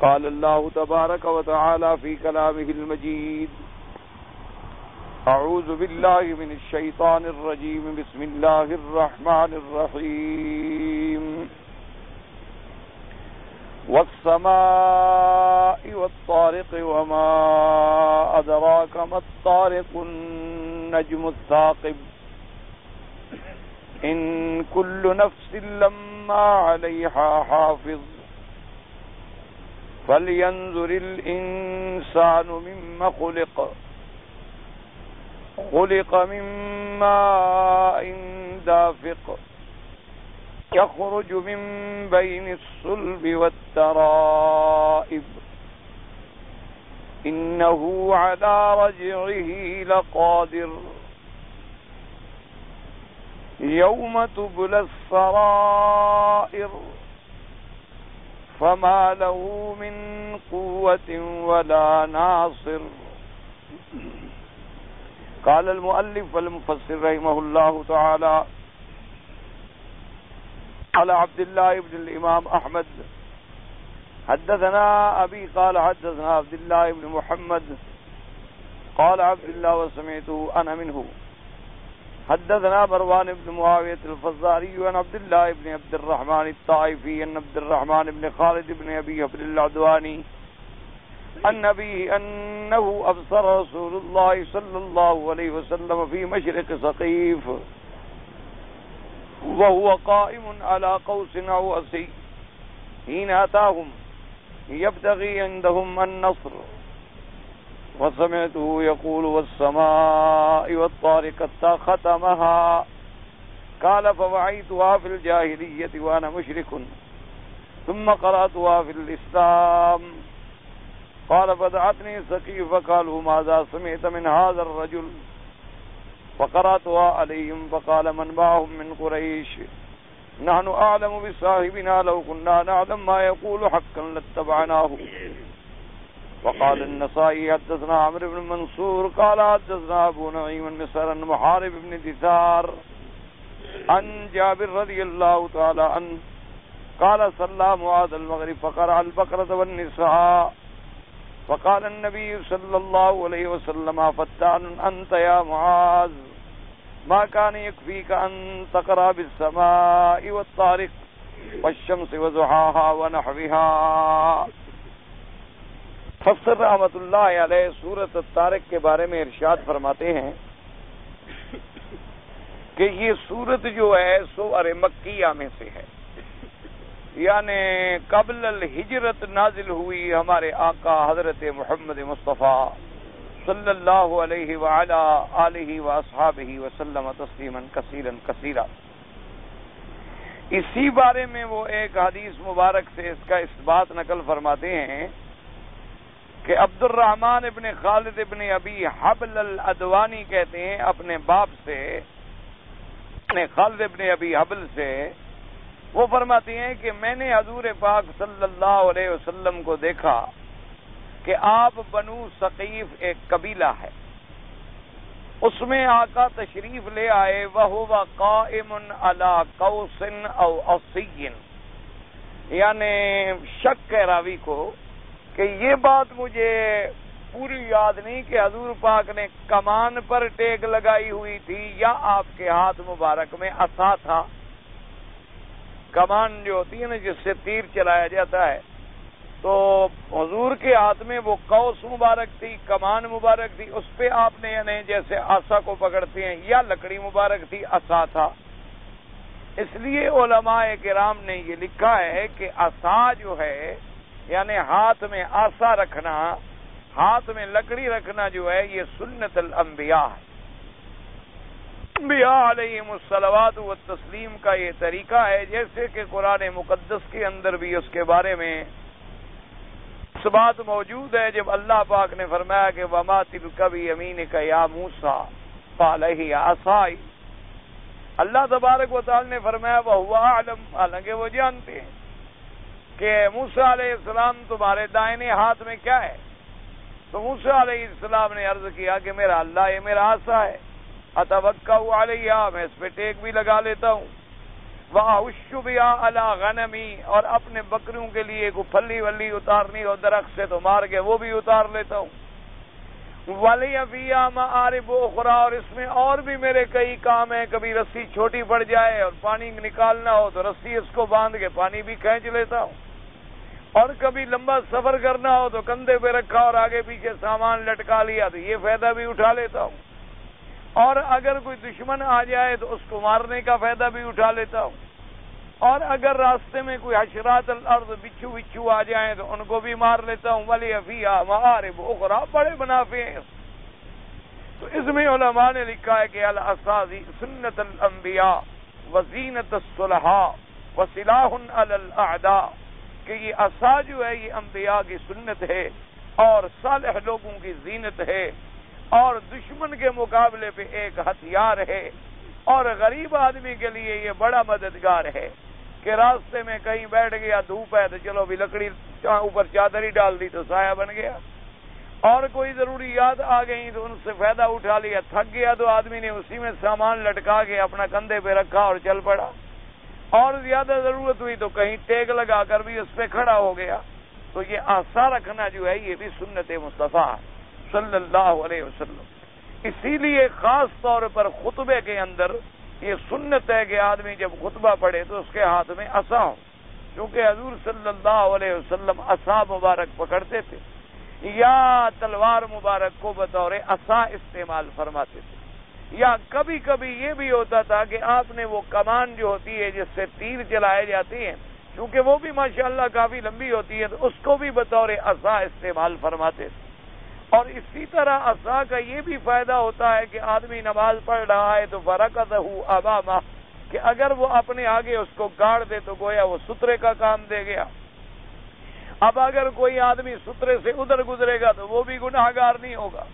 قال الله تبارك وتعالى في كلامه المجيد: أعوذ بالله من الشيطان الرجيم. بسم الله الرحمن الرحيم. والسماء والطارق وما أدراك ما الطارق النجم الثاقب إن كل نفس لما عليها حافظ فلينظر الإنسان مما خلق من ماء دافق يخرج من بين الصلب والترائب إنه على رجعه لقادر يوم تبلى السرائر فما له من قوة ولا ناصر. قال المؤلف والمفسر رحمه الله تعالى: قال عبد الله بن الإمام أحمد حدثنا أبي قال حدثنا عبد الله بن محمد قال عبد الله وسمعته أنا منه. حدثنا مروان بن معاوية الفزاري عن عبد الله بن عبد الرحمن الطائفي عن عبد الرحمن بن خالد بن أبي عبد العدواني النبي أنه أبصر رسول الله صلى الله عليه وسلم في مشرق سقيف وهو قائم على قوس أو عصي حين أتاهم يبتغي عندهم النصر وسمعته يقول: والسماء والطارق ختمها. قال: فوعيتها في الجاهلية وأنا مشرك ثم قرأتها في الإسلام. قال: فدعتني سقيف فقالوا: ماذا سمعت من هذا الرجل؟ فقرأتها عليهم فقال من معهم من قريش: نحن أعلم بصاحبنا لو كنا نعلم ما يقول حقا لاتبعناه. وقال النسائي: حدثنا عمرو بن منصور قال حدثنا أبو نعيم المسر عن محارب بن دثار عن جابر رضي الله تعالى عنه قال: صلى معاذ المغرب فقرأ البقرة والنساء فقال النبي صلى الله عليه وسلم: فتان أنت يا معاذ، ما كان يكفيك أن تقرأ بالسماء والطارق والشمس وضحاها ونحوها. مفسر رحمۃ اللہ علیہ سورۃ الطارق کے بارے میں ارشاد فرماتے ہیں کہ یہ سورت جو ہے سور مکیہ میں سے ہے، یعنی قبل الہجرت نازل ہوئی ہمارے آقا حضرت محمد مصطفیٰ صلی اللہ علیہ وعلا آلہ واصحابہ وسلم تسلیما کثیرا کثیرا. اسی بارے میں وہ ایک حدیث مبارک سے اس کا اثبات نقل فرماتے ہیں کہ عبد الرحمن ابن خالد ابن ابی حبل الادوانی کہتے ہیں اپنے باپ سے، اپنے خالد ابن ابی حبل سے، وہ فرماتی ہیں کہ میں نے حضور پاک صلی اللہ علیہ وسلم کو دیکھا کہ آپ بنو ثقیف ایک قبیلہ ہے، اس میں آقا تشریف لے آئے، وَهُوَ قَائِمٌ عَلَى قَوْسٍ أَوْ عَصِيٍّ، یعنی شک ہے راوی کو کہ یہ بات مجھے پوری یاد نہیں کہ حضور پاک نے کمان پر ٹیک لگائی ہوئی تھی یا آپ کے ہاتھ مبارک میں عصا تھا. کمان جو ہوتی ہے نا جس سے تیر چلایا جاتا ہے، تو حضور کے ہاتھ میں وہ قوس مبارک تھی، کمان مبارک تھی، اس پہ آپ نے یعنی جیسے عصا کو پکڑتے ہیں، یا لکڑی مبارک تھی، عصا تھا. اس لیے علماء کرام نے یہ لکھا ہے کہ عصا جو ہے یعنی ہاتھ میں عصا رکھنا، ہاتھ میں لکڑی رکھنا جو ہے یہ سنت الانبیاء ہے. انبیاء علیہم الصلوات والتسلیم کا یہ طریقہ ہے، جیسے کہ قرآن مقدس کے اندر بھی اس کے بارے میں اس بات موجود ہے جب اللہ پاک نے فرمایا کہ وما تلک بیمینک یا موسیٰ قال ہی عصائی. اللہ تبارک و تعالی نے فرمایا وہو اعلم، حالانکہ وہ جانتے ہیں کہ موسیٰ علیہ السلام تمہارے دائنے ہاتھ میں کیا ہے. تو موسیٰ علیہ السلام نے عرض کیا کہ میرا اللہ یہ میرا عصا ہے، اتوکل علیہ، میں اس پہ ٹیک بھی لگا لیتا ہوں. وَأَحُشُّ بِهَا عَلَىٰ غَنَمِي، اور اپنے بکریوں کے لیے کوئی پھلی ولی اتارنی ہو درخت سے تو مار کے وہ بھی اتار لیتا ہوں۔ وَلِيَ فِيهَا مَآرِبُ أُخْرَىٰ، اور اس میں اور بھی میرے کئی کام ہیں، کبھی رسی چھوٹی پڑ جائے اور پانی نکالنا ہو تو رسی اس کو باندھ کے پانی بھی کھینچ لیتا ہوں، اور کبھی لمبا سفر کرنا ہو تو کندھے پہ رکھا اور آگے پیچھے سامان لٹکا لیا تو یہ فائدہ بھی اٹھا لیتا ہوں، اور اگر کوئی دشمن آ جائے تو اس کو مارنے کا فائدہ بھی اٹھا لیتا ہوں، اور اگر راستے میں کوئی حشرات الارض بچھو آ جائیں تو ان کو بھی مار لیتا ہوں۔ وَلِيَ فِيهَا مَآرِبُ أُخْرَىٰ، بڑے منافع ہیں۔ تو اس میں علماء نے لکھا ہے کہ العصا سنت الانبیاء وزینت الصلحاء وسلاح علی الاعداء، کہ یہ عصا جو ہے یہ انبیاء کی سنت ہے اور صالح لوگوں کی زینت ہے، اور دشمن کے مقابلے پہ ایک ہتھیار ہے، اور غریب آدمی کے لیے یہ بڑا مددگار ہے کہ راستے میں کہیں بیٹھ گیا، دھوپ ہے تو چلو بھی لکڑی اوپر چادر ہی ڈال دی تو سایہ بن گیا، اور کوئی ضروریات آ گئی تو ان سے فائدہ اٹھا لیا، تھک گیا تو آدمی نے اسی میں سامان لٹکا کے اپنا کندھے پہ رکھا اور چل پڑا، اور زیادہ ضرورت ہوئی تو کہیں ٹیک لگا کر بھی اس پہ کھڑا ہو گیا۔ تو یہ عصا رکھنا جو ہے یہ بھی سنت مصطفیٰ صلی اللہ علیہ وسلم۔ اسی لیے خاص طور پر خطبے کے اندر یہ سنت ہے کہ آدمی جب خطبہ پڑھے تو اس کے ہاتھ میں عصا ہو، کیونکہ حضور صلی اللہ علیہ وسلم عصا مبارک پکڑتے تھے یا تلوار مبارک کو بطور عصا استعمال فرماتے تھے، یا کبھی کبھی یہ بھی ہوتا تھا کہ آپ نے وہ کمان جو ہوتی ہے جس سے تیر چلائے جاتے ہیں، کیونکہ وہ بھی ماشاءاللہ کافی لمبی ہوتی ہے تو اس کو بھی بطور عصا استعمال فرماتے تھے۔ اور اسی طرح عصا کا یہ بھی فائدہ ہوتا ہے کہ آدمی نماز پڑھ رہا ہے تو فَرَكَضَهُ أَمَامَهُ، کہ اگر وہ اپنے آگے اس کو گاڑ دے تو گویا وہ سترے کا کام دے گیا۔ اب اگر کوئی آدمی سترے سے ادھر گزرے گا تو وہ بھی گناہگار نہیں ہوگا،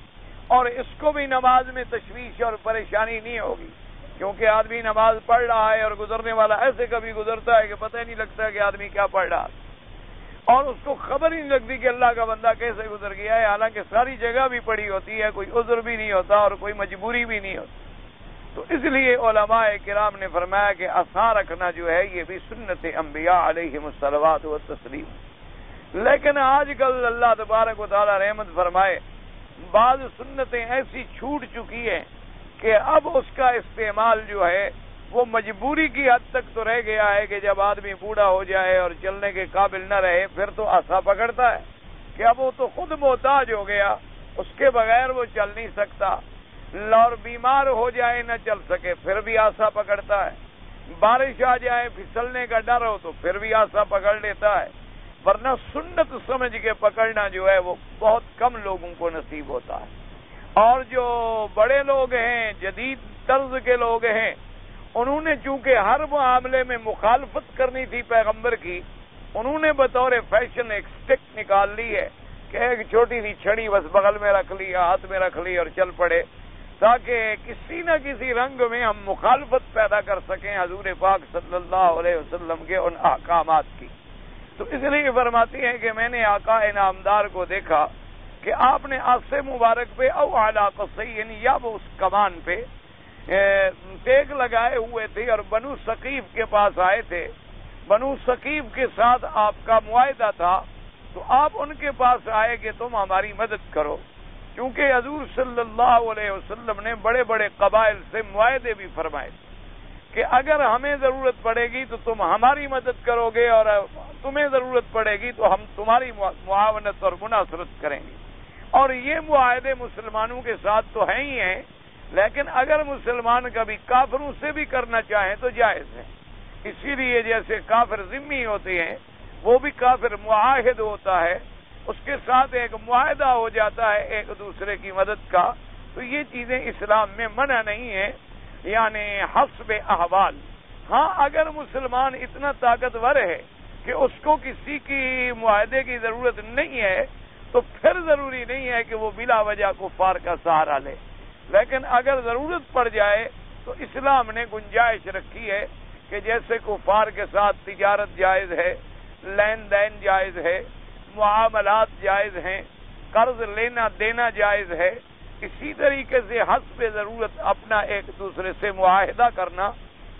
اور اس کو بھی نماز میں تشویش اور پریشانی نہیں ہوگی، کیونکہ آدمی نماز پڑھ رہا ہے اور گزرنے والا ایسے کبھی گزرتا ہے کہ پتہ ہی نہیں لگتا کہ آدمی کیا پڑھ رہا ہے، اور اس کو خبر ہی نہیں لگتی کہ اللہ کا بندہ کیسے گزر گیا ہے، حالانکہ ساری جگہ بھی پڑی ہوتی ہے، کوئی عذر بھی نہیں ہوتا اور کوئی مجبوری بھی نہیں ہوتی۔ تو اس لیے علماء کرام نے فرمایا کہ عصا رکھنا جو ہے یہ بھی سنت انبیاء علیہم الصلوات والتسلیم۔ لیکن آج کل اللہ تبارک و تعالی رحمت فرمائے بعض سنتیں ایسی چھوٹ چکی ہیں کہ اب اس کا استعمال جو ہے وہ مجبوری کی حد تک تو رہ گیا ہے کہ جب آدمی بوڑھا ہو جائے اور چلنے کے قابل نہ رہے پھر تو عصا پکڑتا ہے، کہ اب وہ تو خود محتاج ہو گیا، اس کے بغیر وہ چل نہیں سکتا، اور بیمار ہو جائے نہ چل سکے پھر بھی عصا پکڑتا ہے، بارش آ جائے پھسلنے کا ڈر ہو تو پھر بھی عصا پکڑ لیتا ہے، ورنہ سنت سمجھ کے پکڑنا جو ہے وہ بہت کم لوگوں کو نصیب ہوتا ہے۔ اور جو بڑے لوگ ہیں، جدید طرز کے لوگ ہیں، انہوں نے چونکہ ہر معاملے میں مخالفت کرنی تھی پیغمبر کی، انہوں نے بطور فیشن ایک سٹک نکال لی ہے کہ ایک چھوٹی سی چھڑی بس بغل میں رکھ لی، ہاتھ میں رکھ لی اور چل پڑے، تاکہ کسی نہ کسی رنگ میں ہم مخالفت پیدا کر سکیں حضور پاک صلی اللہ علیہ وسلم کے ان احکامات کی۔ تو اس لیے فرماتی ہیں کہ میں نے آقا انعامدار کو دیکھا کہ آپ نے عصا مبارک پہ او اعلیٰ قصین، یا وہ اس کمان پہ ٹیک لگائے ہوئے تھے اور بنو ثقیف کے پاس آئے تھے، بنو ثقیف کے ساتھ آپ کا معاہدہ تھا، تو آپ ان کے پاس آئے کہ تم ہماری مدد کرو، کیونکہ حضور صلی اللہ علیہ وسلم نے بڑے بڑے قبائل سے معاہدے بھی فرمائے کہ اگر ہمیں ضرورت پڑے گی تو تم ہماری مدد کرو گے، اور تمہیں ضرورت پڑے گی تو ہم تمہاری معاونت اور مناصرت کریں گے۔ اور یہ معاہدے مسلمانوں کے ساتھ تو ہیں ہی ہیں، لیکن اگر مسلمان کبھی کافروں سے بھی کرنا چاہیں تو جائز ہے۔ اسی لیے جیسے کافر ذمہ ہوتے ہیں وہ بھی کافر معاہد ہوتا ہے، اس کے ساتھ ایک معاہدہ ہو جاتا ہے ایک دوسرے کی مدد کا، تو یہ چیزیں اسلام میں منع نہیں ہیں، یعنی حسب احوال۔ ہاں اگر مسلمان اتنا طاقتور ہے کہ اس کو کسی کی معاہدے کی ضرورت نہیں ہے تو پھر ضروری نہیں ہے کہ وہ بلا وجہ کفار کا سہارا لے، لیکن اگر ضرورت پڑ جائے تو اسلام نے گنجائش رکھی ہے کہ جیسے کفار کے ساتھ تجارت جائز ہے، لین دین جائز ہے، معاملات جائز ہیں، قرض لینا دینا جائز ہے، اسی طریقے سے حسب ضرورت اپنا ایک دوسرے سے معاہدہ کرنا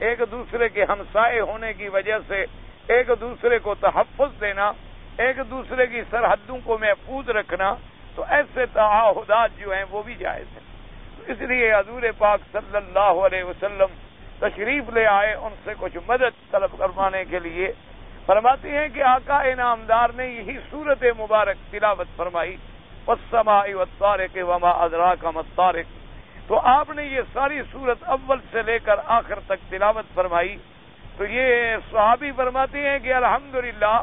ایک دوسرے کے ہمسائے ہونے کی وجہ سے ایک دوسرے کو تحفظ دینا، ایک دوسرے کی سرحدوں کو محفوظ رکھنا، تو ایسے تعاہدات جو ہیں وہ بھی جائز ہیں۔ تو اس لیے حضور پاک صلی اللہ علیہ وسلم تشریف لے آئے ان سے کچھ مدد طلب کروانے کے لیے۔ فرماتے ہیں کہ آقا انعامدار نے یہی سورت مبارک تلاوت فرمائی، والسماء والطارق وما ادراک ما الطارق۔ تو آپ نے یہ ساری سورت اول سے لے کر آخر تک تلاوت فرمائی۔ تو یہ صحابی فرماتے ہیں کہ الحمدللہ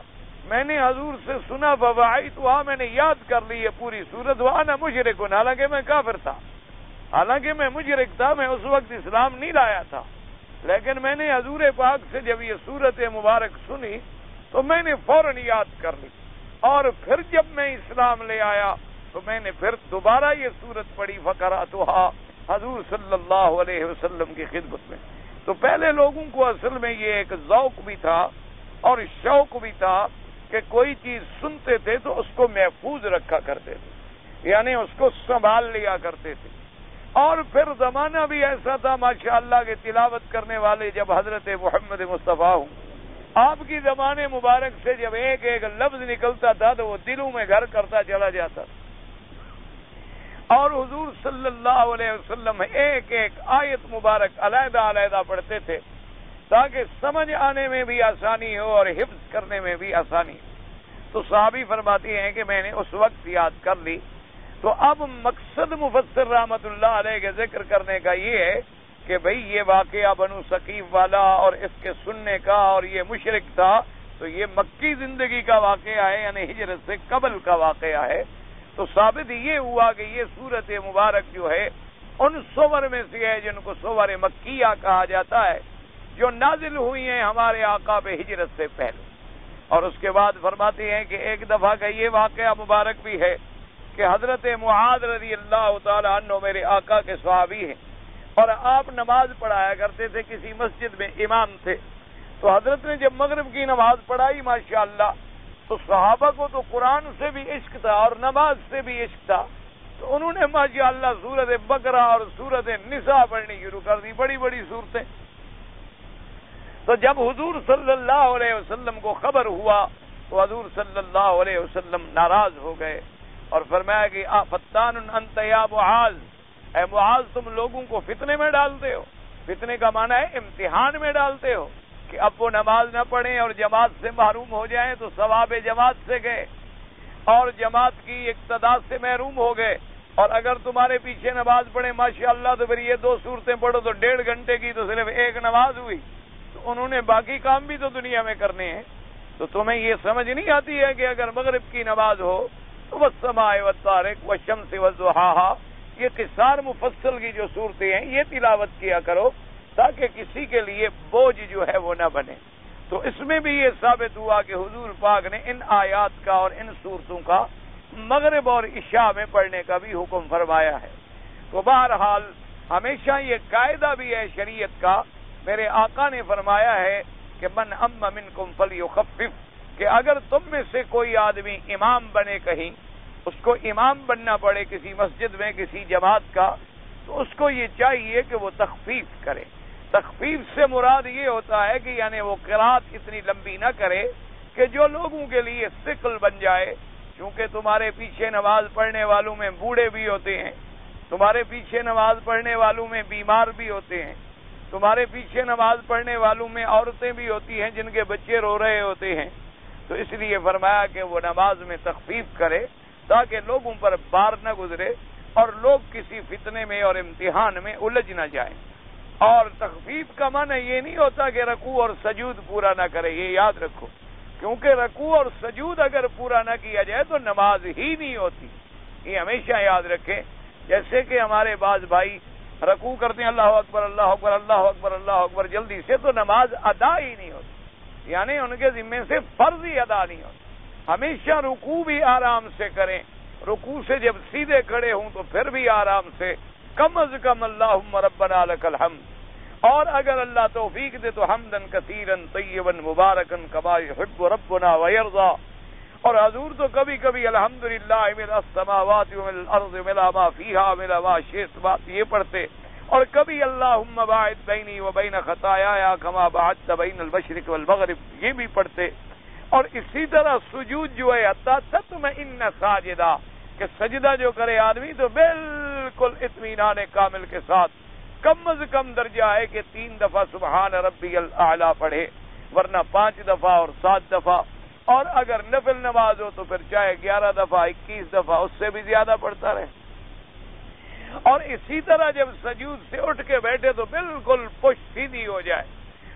میں نے حضور سے سنا فوعیتھا، میں نے یاد کر لی یہ پوری سورت، وانا مشرک، حالانکہ میں کافر تھا، حالانکہ میں مشرک تھا، میں اس وقت اسلام نہیں لایا تھا، لیکن میں نے حضور پاک سے جب یہ سورت مبارک سنی تو میں نے فوراً یاد کر لی، اور پھر جب میں اسلام لے آیا تو میں نے پھر دوبارہ یہ سورت پڑھی فقرأتھا حضور صلی اللہ علیہ وسلم کی خدمت میں۔ تو پہلے لوگوں کو اصل میں یہ ایک ذوق بھی تھا اور شوق بھی تھا کہ کوئی چیز سنتے تھے تو اس کو محفوظ رکھا کرتے تھے، یعنی اس کو سنبھال لیا کرتے تھے۔ اور پھر زمانہ بھی ایسا تھا ماشاءاللہ کہ تلاوت کرنے والے جب حضرت محمد مصطفیٰ ہوں، آپ کی زبان مبارک سے جب ایک ایک لفظ نکلتا تھا تو وہ دلوں میں گھر کرتا چلا جاتا تھا، اور حضور صلی اللہ علیہ وسلم ایک ایک آیت مبارک علیحدہ علیحدہ پڑھتے تھے تاکہ سمجھ آنے میں بھی آسانی ہو اور حفظ کرنے میں بھی آسانی ہو۔ تو صحابی فرماتی ہیں کہ میں نے اس وقت یاد کر لی۔ تو اب مقصد مفسر رحمت اللہ علیہ کے ذکر کرنے کا یہ ہے کہ بھئی یہ واقعہ بنو ثقیف والا اور اس کے سننے کا، اور یہ مشرک تھا، تو یہ مکی زندگی کا واقعہ ہے، یعنی ہجرت سے قبل کا واقعہ ہے۔ تو ثابت یہ ہوا کہ یہ سورت مبارک جو ہے ان سور میں سے ہے جن کو سور مکیہ کہا جاتا ہے، جو نازل ہوئی ہیں ہمارے آقا پہ ہجرت سے پہلے۔ اور اس کے بعد فرماتے ہیں کہ ایک دفعہ کا یہ واقعہ مبارک بھی ہے کہ حضرت معاذ رضی اللہ تعالی عنہ میرے آقا کے صحابی ہیں، اور آپ نماز پڑھایا کرتے تھے، کسی مسجد میں امام تھے۔ تو حضرت نے جب مغرب کی نماز پڑھائی ماشاءاللہ، تو صحابہ کو تو قرآن سے بھی عشق تھا اور نماز سے بھی عشق تھا، تو انہوں نے ماشاءاللہ سورت بقرہ اور سورت نساء پڑھنی شروع کر دی، بڑی بڑی صورتیں۔ تو جب حضور صلی اللہ علیہ وسلم کو خبر ہوا تو حضور صلی اللہ علیہ وسلم ناراض ہو گئے اور فرمایا کہ فتان انت یا معاذ، اے معاذ تم لوگوں کو فتنے میں ڈالتے ہو۔ فتنے کا معنی ہے امتحان میں ڈالتے ہو، کہ اب وہ نماز نہ پڑھیں اور جماعت سے محروم ہو جائیں تو ثواب جماعت سے گئے اور جماعت کی اقتداء سے محروم ہو گئے، اور اگر تمہارے پیچھے نماز پڑھیں ماشاءاللہ تو پھر یہ 2 صورتیں پڑھو تو 1.5 گھنٹے کی تو صرف ایک نماز ہوئی، تو انہوں نے باقی کام بھی تو دنیا میں کرنے ہیں۔ تو تمہیں یہ سمجھ نہیں آتی ہے کہ اگر مغرب کی نماز ہو تو والسماء والطارق والشمس والضحاہا، یہ قصار مفصل کی جو صورتیں ہیں یہ تلاوت کیا کرو تاکہ کسی کے لیے بوجھ جو ہے وہ نہ بنے۔ تو اس میں بھی یہ ثابت ہوا کہ حضور پاک نے ان آیات کا اور ان صورتوں کا مغرب اور عشاء میں پڑھنے کا بھی حکم فرمایا ہے۔ تو بہرحال ہمیشہ یہ قاعدہ بھی ہے شریعت کا، میرے آقا نے فرمایا ہے کہ من ام منکم فلیخفف، کہ اگر تم میں سے کوئی آدمی امام بنے کہیں، اس کو امام بننا پڑے کسی مسجد میں کسی جماعت کا، تو اس کو یہ چاہیے کہ وہ تخفیف کرے۔ تخفیف سے مراد یہ ہوتا ہے کہ یعنی وہ قرات اتنی لمبی نہ کرے کہ جو لوگوں کے لیے ثقل بن جائے، کیونکہ تمہارے پیچھے نماز پڑھنے والوں میں بوڑھے بھی ہوتے ہیں، تمہارے پیچھے نماز پڑھنے والوں میں بیمار بھی ہوتے ہیں، تمہارے پیچھے نماز پڑھنے والوں میں عورتیں بھی ہوتی ہیں جن کے بچے رو رہے ہوتے ہیں۔ تو اس لیے فرمایا کہ وہ نماز میں تخفیف کرے تاکہ لوگوں پر بار نہ گزرے اور لوگ کسی فتنے میں اور امتحان میں الجھ نہ جائیں۔ اور تخفیف کا معنی یہ نہیں ہوتا کہ رکوع اور سجود پورا نہ کرے، یہ یاد رکھو، کیونکہ رکوع اور سجود اگر پورا نہ کیا جائے تو نماز ہی نہیں ہوتی، یہ ہمیشہ یاد رکھیں۔ جیسے کہ ہمارے بعض بھائی رکوع کرتے ہیں اللہ اکبر اللہ اکبر اللہ اکبر اللہ اکبر جلدی سے، تو نماز ادا ہی نہیں ہوتی، یعنی ان کے ذمے سے فرض ہی ادا نہیں ہوتا۔ ہمیشہ رکوع بھی آرام سے کریں، رکوع سے جب سیدھے کھڑے ہوں تو پھر بھی آرام سے، کم از کم اللہم ربنا لک الحمد، اور اگر اللہ توفیق دے تو حمدن کثیرن طیبا مبارکن کما یحب ربنا ویرضا۔ اور حضور تو کبھی کبھی الحمدللہ ملء السماوات وملء الارض ملء ما فیہا ملء ما شئت بات یہ پڑھتے، اور کبھی اللہم باعث بینی و بین خطایا کما باعثت بین المشرق والمغرب یہ بھی پڑھتے. اور اسی طرح سجود جو ہے حتی تطمئن ساجدہ کہ سجدہ جو کرے آدمی تو بالکل اطمینان کامل کے ساتھ کم از کم درجہ ہے کہ 3 دفعہ سبحان ربی الاعلیٰ پڑھے، ورنہ 5 دفعہ اور 7 دفعہ، اور اگر نفل نماز ہو تو پھر چاہے 11 دفعہ 21 دفعہ اس سے بھی زیادہ پڑھتا رہے. اور اسی طرح جب سجود سے اٹھ کے بیٹھے تو بالکل پشت سیدھی ہو جائے،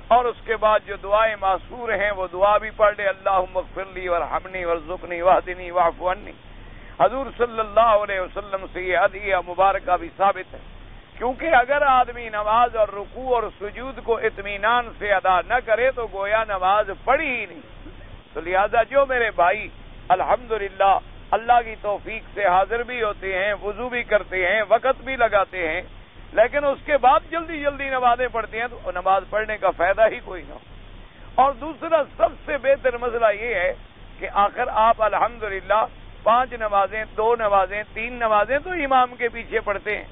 اور اس کے بعد جو دعائیں معصور ہیں وہ دعا بھی پڑھ لے، اللہم اغفر لی وارحمنی وارزقنی واہدنی واعف عنی. حضور صلی اللہ علیہ وسلم سے یہ ادعیہ مبارکہ بھی ثابت ہے. کیونکہ اگر آدمی نماز اور رکوع اور سجود کو اطمینان سے ادا نہ کرے تو گویا نماز پڑھی ہی نہیں. تو لہذا جو میرے بھائی الحمدللہ اللہ کی توفیق سے حاضر بھی ہوتے ہیں، وضو بھی کرتے ہیں، وقت بھی لگاتے ہیں، لیکن اس کے بعد جلدی جلدی نمازیں پڑھتے ہیں تو نماز پڑھنے کا فائدہ ہی کوئی نہ ہو. اور دوسرا سب سے بہتر مسئلہ یہ ہے کہ آخر آپ الحمدللہ 5 نمازیں، 2 نمازیں، 3 نمازیں تو امام کے پیچھے پڑھتے ہیں،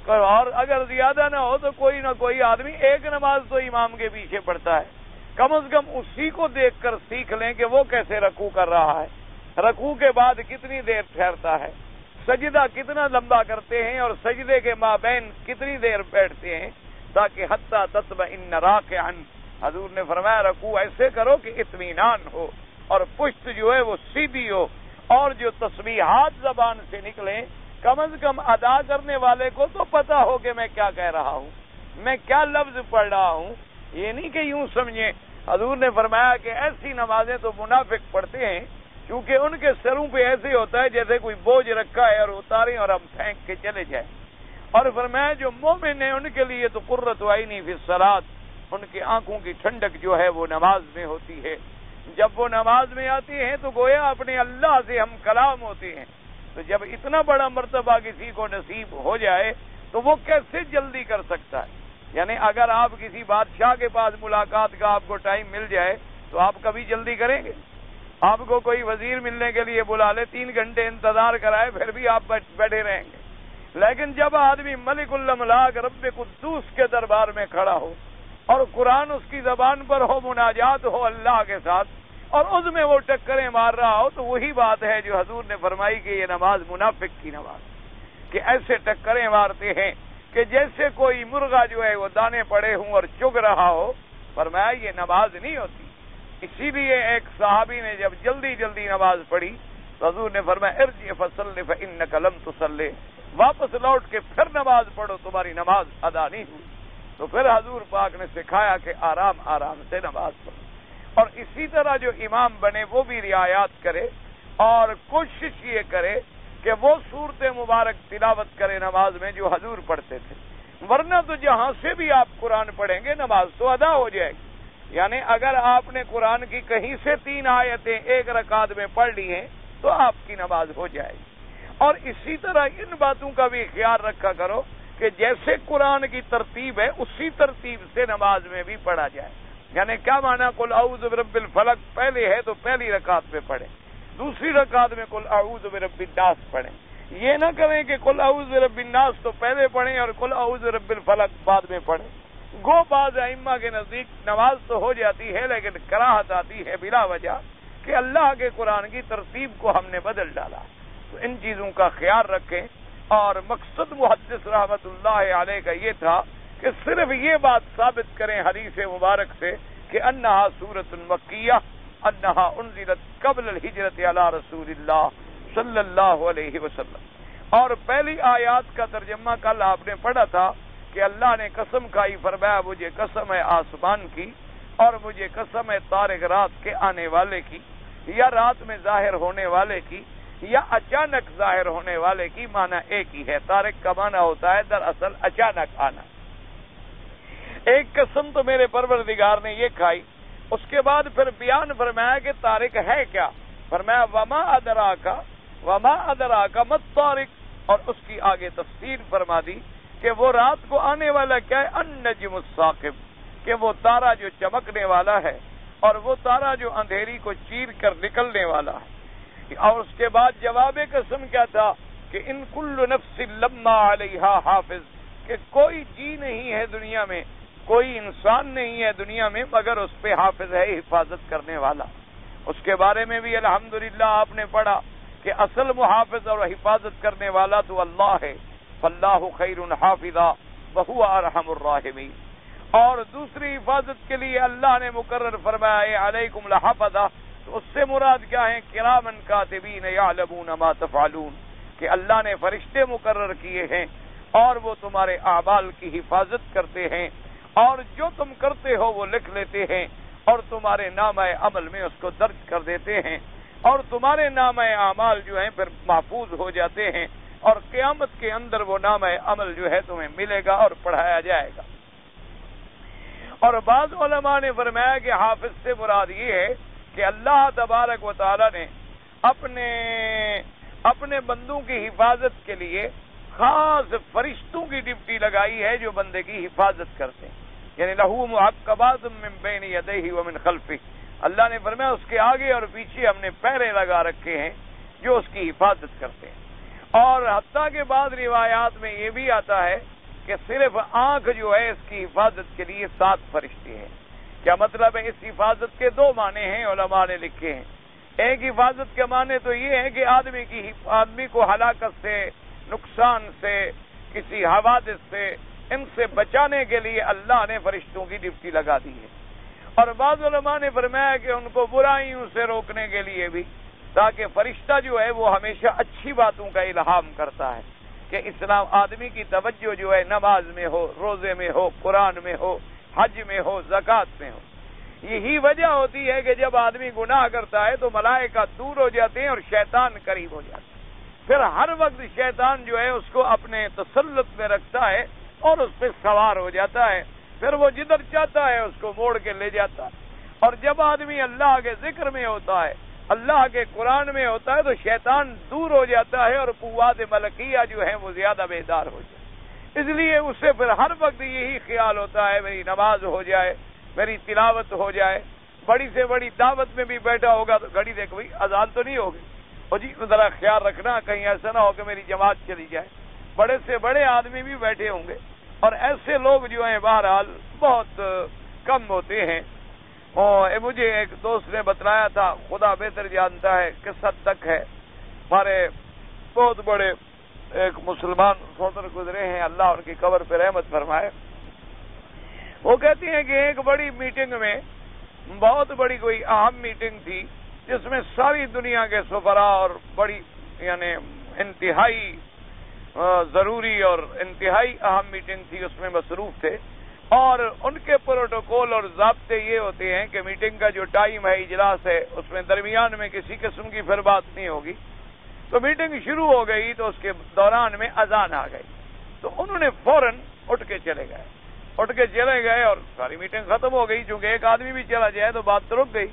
اور اگر زیادہ نہ ہو تو کوئی نہ کوئی آدمی 1 نماز تو امام کے پیچھے پڑھتا ہے. کم از کم اسی کو دیکھ کر سیکھ لیں کہ وہ کیسے رکوع کر رہا ہے، رکوع کے بعد کتنی دیر ٹھہرتا ہے، سجدہ کتنا لمبا کرتے ہیں، اور سجدے کے مابین کتنی دیر بیٹھتے ہیں، تاکہ حتی تطمئن راکعا. حضور نے فرمایا رکوع ایسے کرو کہ اطمینان ہو اور پشت جو ہے وہ سیدھی ہو، اور جو تسبیحات زبان سے نکلیں کم از کم ادا کرنے والے کو تو پتا ہو کہ میں کیا کہہ رہا ہوں، میں کیا لفظ پڑھ رہا ہوں. یہ نہیں کہ یوں سمجھیں. حضور نے فرمایا کہ ایسی نمازیں تو منافق پڑھتے ہیں کیونکہ ان کے سروں پہ ایسے ہوتا ہے جیسے کوئی بوجھ رکھا ہے اور اتاریں اور ہم پھینک کے چلے جائیں. اور فرمایا جو مومن ہیں ان کے لیے تو قرۃ عین فی الصلاۃ، ان کی آنکھوں کی ٹھنڈک جو ہے وہ نماز میں ہوتی ہے. جب وہ نماز میں آتی ہیں تو گویا اپنے اللہ سے ہم کلام ہوتے ہیں. تو جب اتنا بڑا مرتبہ کسی کو نصیب ہو جائے تو وہ کیسے جلدی کر سکتا ہے؟ یعنی اگر آپ کسی بادشاہ کے پاس ملاقات کا آپ کو ٹائم مل جائے تو آپ کبھی جلدی کریں گے؟ آپ کو کوئی وزیر ملنے کے لیے بلا لے، 3 گھنٹے انتظار کرائے، پھر بھی آپ بیٹھے رہیں گے. لیکن جب آدمی ملک الاملاک رب قدوس کے دربار میں کھڑا ہو اور قرآن اس کی زبان پر ہو، مناجات ہو اللہ کے ساتھ، اور اس میں وہ ٹکریں مار رہا ہو، تو وہی بات ہے جو حضور نے فرمائی کہ یہ نماز منافق کی نماز، کہ ایسے ٹکریں مارتے ہیں کہ جیسے کوئی مرغا جو ہے وہ دانے پڑے ہوں اور چگ رہا ہو. فرمایا یہ نماز نہیں ہوتی. اسی لیے ایک صحابی نے جب جلدی جلدی نماز پڑھی تو حضور نے فرمایا ارجع فصلی فانک لم تصلی، واپس لوٹ کے پھر نماز پڑھو، تمہاری نماز ادا نہیں ہوئی. تو پھر حضور پاک نے سکھایا کہ آرام آرام سے نماز پڑھو. اور اسی طرح جو امام بنے وہ بھی رعایات کرے اور کوشش یہ کرے کہ وہ صورت مبارک تلاوت کرے نماز میں جو حضور پڑھتے تھے، ورنہ تو جہاں سے بھی آپ قرآن پڑھیں گے نماز تو ادا ہو جائے گی. یعنی اگر آپ نے قرآن کی کہیں سے 3 آیتیں 1 رکعت میں پڑھ لی ہیں تو آپ کی نماز ہو جائے گی. اور اسی طرح ان باتوں کا بھی خیال رکھا کرو کہ جیسے قرآن کی ترتیب ہے اسی ترتیب سے نماز میں بھی پڑھا جائے. یعنی کیا معنی قل اعوذ برب الفلق پہلے ہے تو پہلی رکعت میں پڑھیں، دوسری رکعت میں قل اعوذ برب الناس پڑھیں. یہ نہ کریں کہ قل اعوذ برب الناس تو پہلے پڑھیں اور قل اعوذ برب الفلق بعد میں پڑھیں. گو بعض ائمہ کے نزدیک نماز تو ہو جاتی ہے لیکن کراہت آتی ہے بلا وجہ کہ اللہ کے قرآن کی ترتیب کو ہم نے بدل ڈالا. تو ان چیزوں کا خیال رکھیں. اور مقصد محدث رحمت اللہ علیہ کا یہ تھا کہ صرف یہ بات ثابت کریں حدیث مبارک سے کہ انہا سورۃ مکیہ، انہا انزلت قبل الہجرت علی رسول اللہ صلی اللہ علیہ وسلم. اور پہلی آیات کا ترجمہ کل آپ نے پڑھا تھا کہ اللہ نے قسم کھائی، فرمایا مجھے قسم ہے آسمان کی اور مجھے قسم ہے طارق رات کے آنے والے کی، یا رات میں ظاہر ہونے والے کی یا اچانک ظاہر ہونے والے کی. معنی ایک ہی ہے. طارق کا معنی ہوتا ہے دراصل اچانک آنا. ایک قسم تو میرے پروردگار نے یہ کھائی. اس کے بعد پھر بیان فرمایا کہ طارق ہے کیا. فرمایا وما ادراک مت طارق، اور اس کی آگے تفسیر فرما دی کہ وہ رات کو آنے والا کیا ہے، النجم الثاقب، کہ وہ تارا جو چمکنے والا ہے اور وہ تارا جو اندھیری کو چیر کر نکلنے والا ہے. اور اس کے بعد جواب قسم کیا تھا کہ ان کل نفس لما علیہا حافظ، کہ کوئی جی نہیں ہے دنیا میں، کوئی انسان نہیں ہے دنیا میں مگر اس پہ حافظ ہے، حفاظت کرنے والا۔ اس کے بارے میں بھی الحمدللہ آپ نے پڑھا کہ اصل محافظ اور حفاظت کرنے والا تو اللہ ہے، فاللہ خیر حافظا وہو ارحم الراحمین۔ اور دوسری حفاظت کے لیے اللہ نے مقرر فرمایا علیکم لحفظہ، تو اس سے مراد کیا ہے؟ کرامن کاتبین یعلمون ما تفعلون، کہ اللہ نے فرشتے مقرر کیے ہیں اور وہ تمہارے اعمال کی حفاظت کرتے ہیں، اور جو تم کرتے ہو وہ لکھ لیتے ہیں اور تمہارے نامہ عمل میں اس کو درج کر دیتے ہیں، اور تمہارے نامہ اعمال جو ہیں پھر محفوظ ہو جاتے ہیں، اور قیامت کے اندر وہ نامہ عمل جو ہے تمہیں ملے گا اور پڑھایا جائے گا۔ اور بعض علماء نے فرمایا کہ حافظ سے مراد یہ ہے کہ اللہ تبارک و تعالی نے اپنے بندوں کی حفاظت کے لیے خاص فرشتوں کی ڈیوٹی لگائی ہے جو بندے کی حفاظت کرتے ہیں، یعنی لہو معقبات من بین یدیہ ومن خلفہ، اللہ نے فرمایا اس کے آگے اور پیچھے ہم نے پہرے لگا رکھے ہیں جو اس کی حفاظت کرتے ہیں۔ اور حتیٰ کہ بعض روایات میں یہ بھی آتا ہے کہ صرف آنکھ جو ہے اس کی حفاظت کے لیے 7 فرشتے ہیں۔ کیا مطلب ہے؟ اس حفاظت کے 2 معنی ہیں، علماء نے لکھے ہیں۔ ایک حفاظت کے معنی تو یہ ہے کہ آدمی کو ہلاکت سے، نقصان سے، کسی حوادث سے، ان سے بچانے کے لیے اللہ نے فرشتوں کی ڈیوٹی لگا دی ہے۔ اور بعض علماء نے فرمایا کہ ان کو برائیوں سے روکنے کے لیے بھی، تاکہ فرشتہ جو ہے وہ ہمیشہ اچھی باتوں کا الہام کرتا ہے کہ اسلام آدمی کی توجہ جو ہے نماز میں ہو، روزے میں ہو، قرآن میں ہو، حج میں ہو، زکوٰۃ میں ہو۔ یہی وجہ ہوتی ہے کہ جب آدمی گناہ کرتا ہے تو ملائکہ دور ہو جاتے ہیں اور شیطان قریب ہو جاتا ہے، پھر ہر وقت شیطان جو ہے اس کو اپنے تسلط میں رکھتا ہے اور اس پہ سوار ہو جاتا ہے، پھر وہ جدھر چاہتا ہے اس کو موڑ کے لے جاتا ہے۔ اور جب آدمی اللہ کے ذکر میں ہوتا ہے، اللہ کے قرآن میں ہوتا ہے، تو شیطان دور ہو جاتا ہے اور قوات ملکیہ جو ہیں وہ زیادہ بیدار ہو جائے۔ اس لیے اسے پھر ہر وقت یہی خیال ہوتا ہے میری نماز ہو جائے، میری تلاوت ہو جائے۔ بڑی سے بڑی دعوت میں بھی بیٹھا ہوگا تو گھڑی دیکھ بھائی اذان تو نہیں ہوگی، اور جی ذرا خیال رکھنا کہیں ایسا نہ ہو کہ میری جماعت چلی جائے۔ بڑے سے بڑے آدمی بھی بیٹھے ہوں گے، اور ایسے لوگ جو ہیں بہرحال بہت کم ہوتے ہیں۔ اور مجھے ایک دوست نے بتلایا تھا، خدا بہتر جانتا ہے کس حد تک ہے، ہمارے بہت بڑے ایک مسلمان سوتر گزرے ہیں، اللہ ان کی قبر پہ رحمت فرمائے۔ وہ کہتی ہیں کہ ایک بڑی میٹنگ میں، بہت بڑی کوئی اہم میٹنگ تھی جس میں ساری دنیا کے سفراء اور بڑی یعنی انتہائی ضروری اور انتہائی اہم میٹنگ تھی، اس میں مصروف تھے، اور ان کے پروٹوکول اور ضابطے یہ ہوتے ہیں کہ میٹنگ کا جو ٹائم ہے، اجلاس ہے، اس میں درمیان میں کسی قسم کی پھر بات نہیں ہوگی۔ تو میٹنگ شروع ہو گئی تو اس کے دوران میں اذان آ گئی، تو انہوں نے فوراً اٹھ کے چلے گئے اور ساری میٹنگ ختم ہو گئی۔ چونکہ ایک آدمی بھی چلا جائے تو بات تو رک گئی،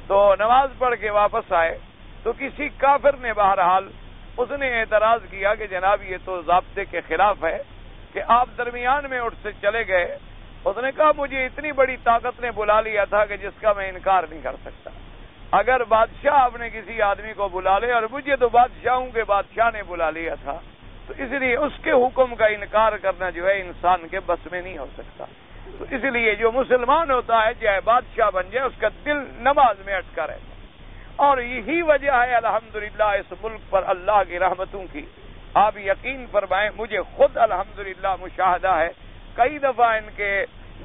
تو نماز پڑھ کے واپس آئے تو کسی کافر نے بہرحال اس نے اعتراض کیا کہ جناب یہ تو ضابطے کے خلاف ہے کہ آپ درمیان میں اٹھ سے چلے گئے۔ اس نے کہا مجھے اتنی بڑی طاقت نے بلا لیا تھا کہ جس کا میں انکار نہیں کر سکتا۔ اگر بادشاہ اپنے کسی آدمی کو بلا لے، اور مجھے تو بادشاہوں کے بادشاہ نے بلا لیا تھا، تو اس لیے اس کے حکم کا انکار کرنا جو ہے انسان کے بس میں نہیں ہو سکتا۔ تو اس لیے جو مسلمان ہوتا ہے چاہے بادشاہ بن جائے، اس کا دل نماز میں اٹکا رہتا ہے۔ اور یہی وجہ ہے الحمدللہ اس ملک پر اللہ کی رحمتوں کی۔ آپ یقین فرمائیں، مجھے خود الحمدللہ مشاہدہ ہے، کئی دفعہ ان کے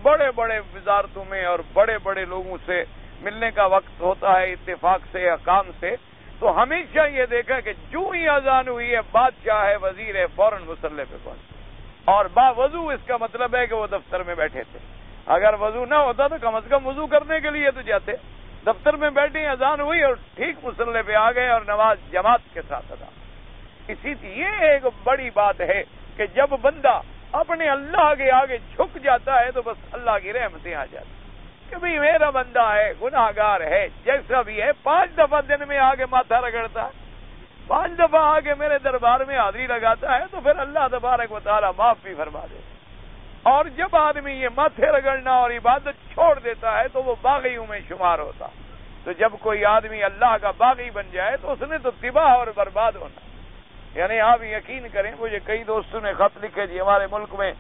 بڑے بڑے وزارتوں میں اور بڑے بڑے لوگوں سے ملنے کا وقت ہوتا ہے، اتفاق سے یا کام سے، تو ہمیشہ یہ دیکھا کہ جو ہی اذان ہوئی ہے، بادشاہ ہے، وزیر ہے، فوراً مصلی پہ پہنچ، اور باوضو، اس کا مطلب ہے کہ وہ دفتر میں بیٹھے تھے۔ اگر وضو نہ ہوتا تو کم از کم وضو کرنے کے لیے تو جاتے، دفتر میں بیٹھے، اذان ہوئی اور ٹھیک مصلی پہ آ گئے اور نماز جماعت کے ساتھ ادا۔ یہ ایک بڑی بات ہے کہ جب بندہ اپنے اللہ کے آگے جھک جاتا ہے تو بس اللہ کی رحمتیں آ جاتی کہ بھئی میرا بندہ ہے، گناہ گار ہے، جیسا بھی ہے، 5 دفعہ دن میں آگے ماتھا رگڑتا ہے، 5 دفعہ آگے میرے دربار میں حاضری لگاتا ہے، تو پھر اللہ تبارک و تعالیٰ معاف بھی فرما دے۔ اور جب آدمی یہ ماتھے رگڑنا اور عبادت چھوڑ دیتا ہے تو وہ باغیوں میں شمار ہوتا۔ تو جب کوئی آدمی اللہ کا باغی بن جائے تو اس نے تو تباہ اور برباد ہونا۔ یعنی آپ یقین کریں، مجھے کئی دوستوں نے خط لکھے جی ہمارے ملک میں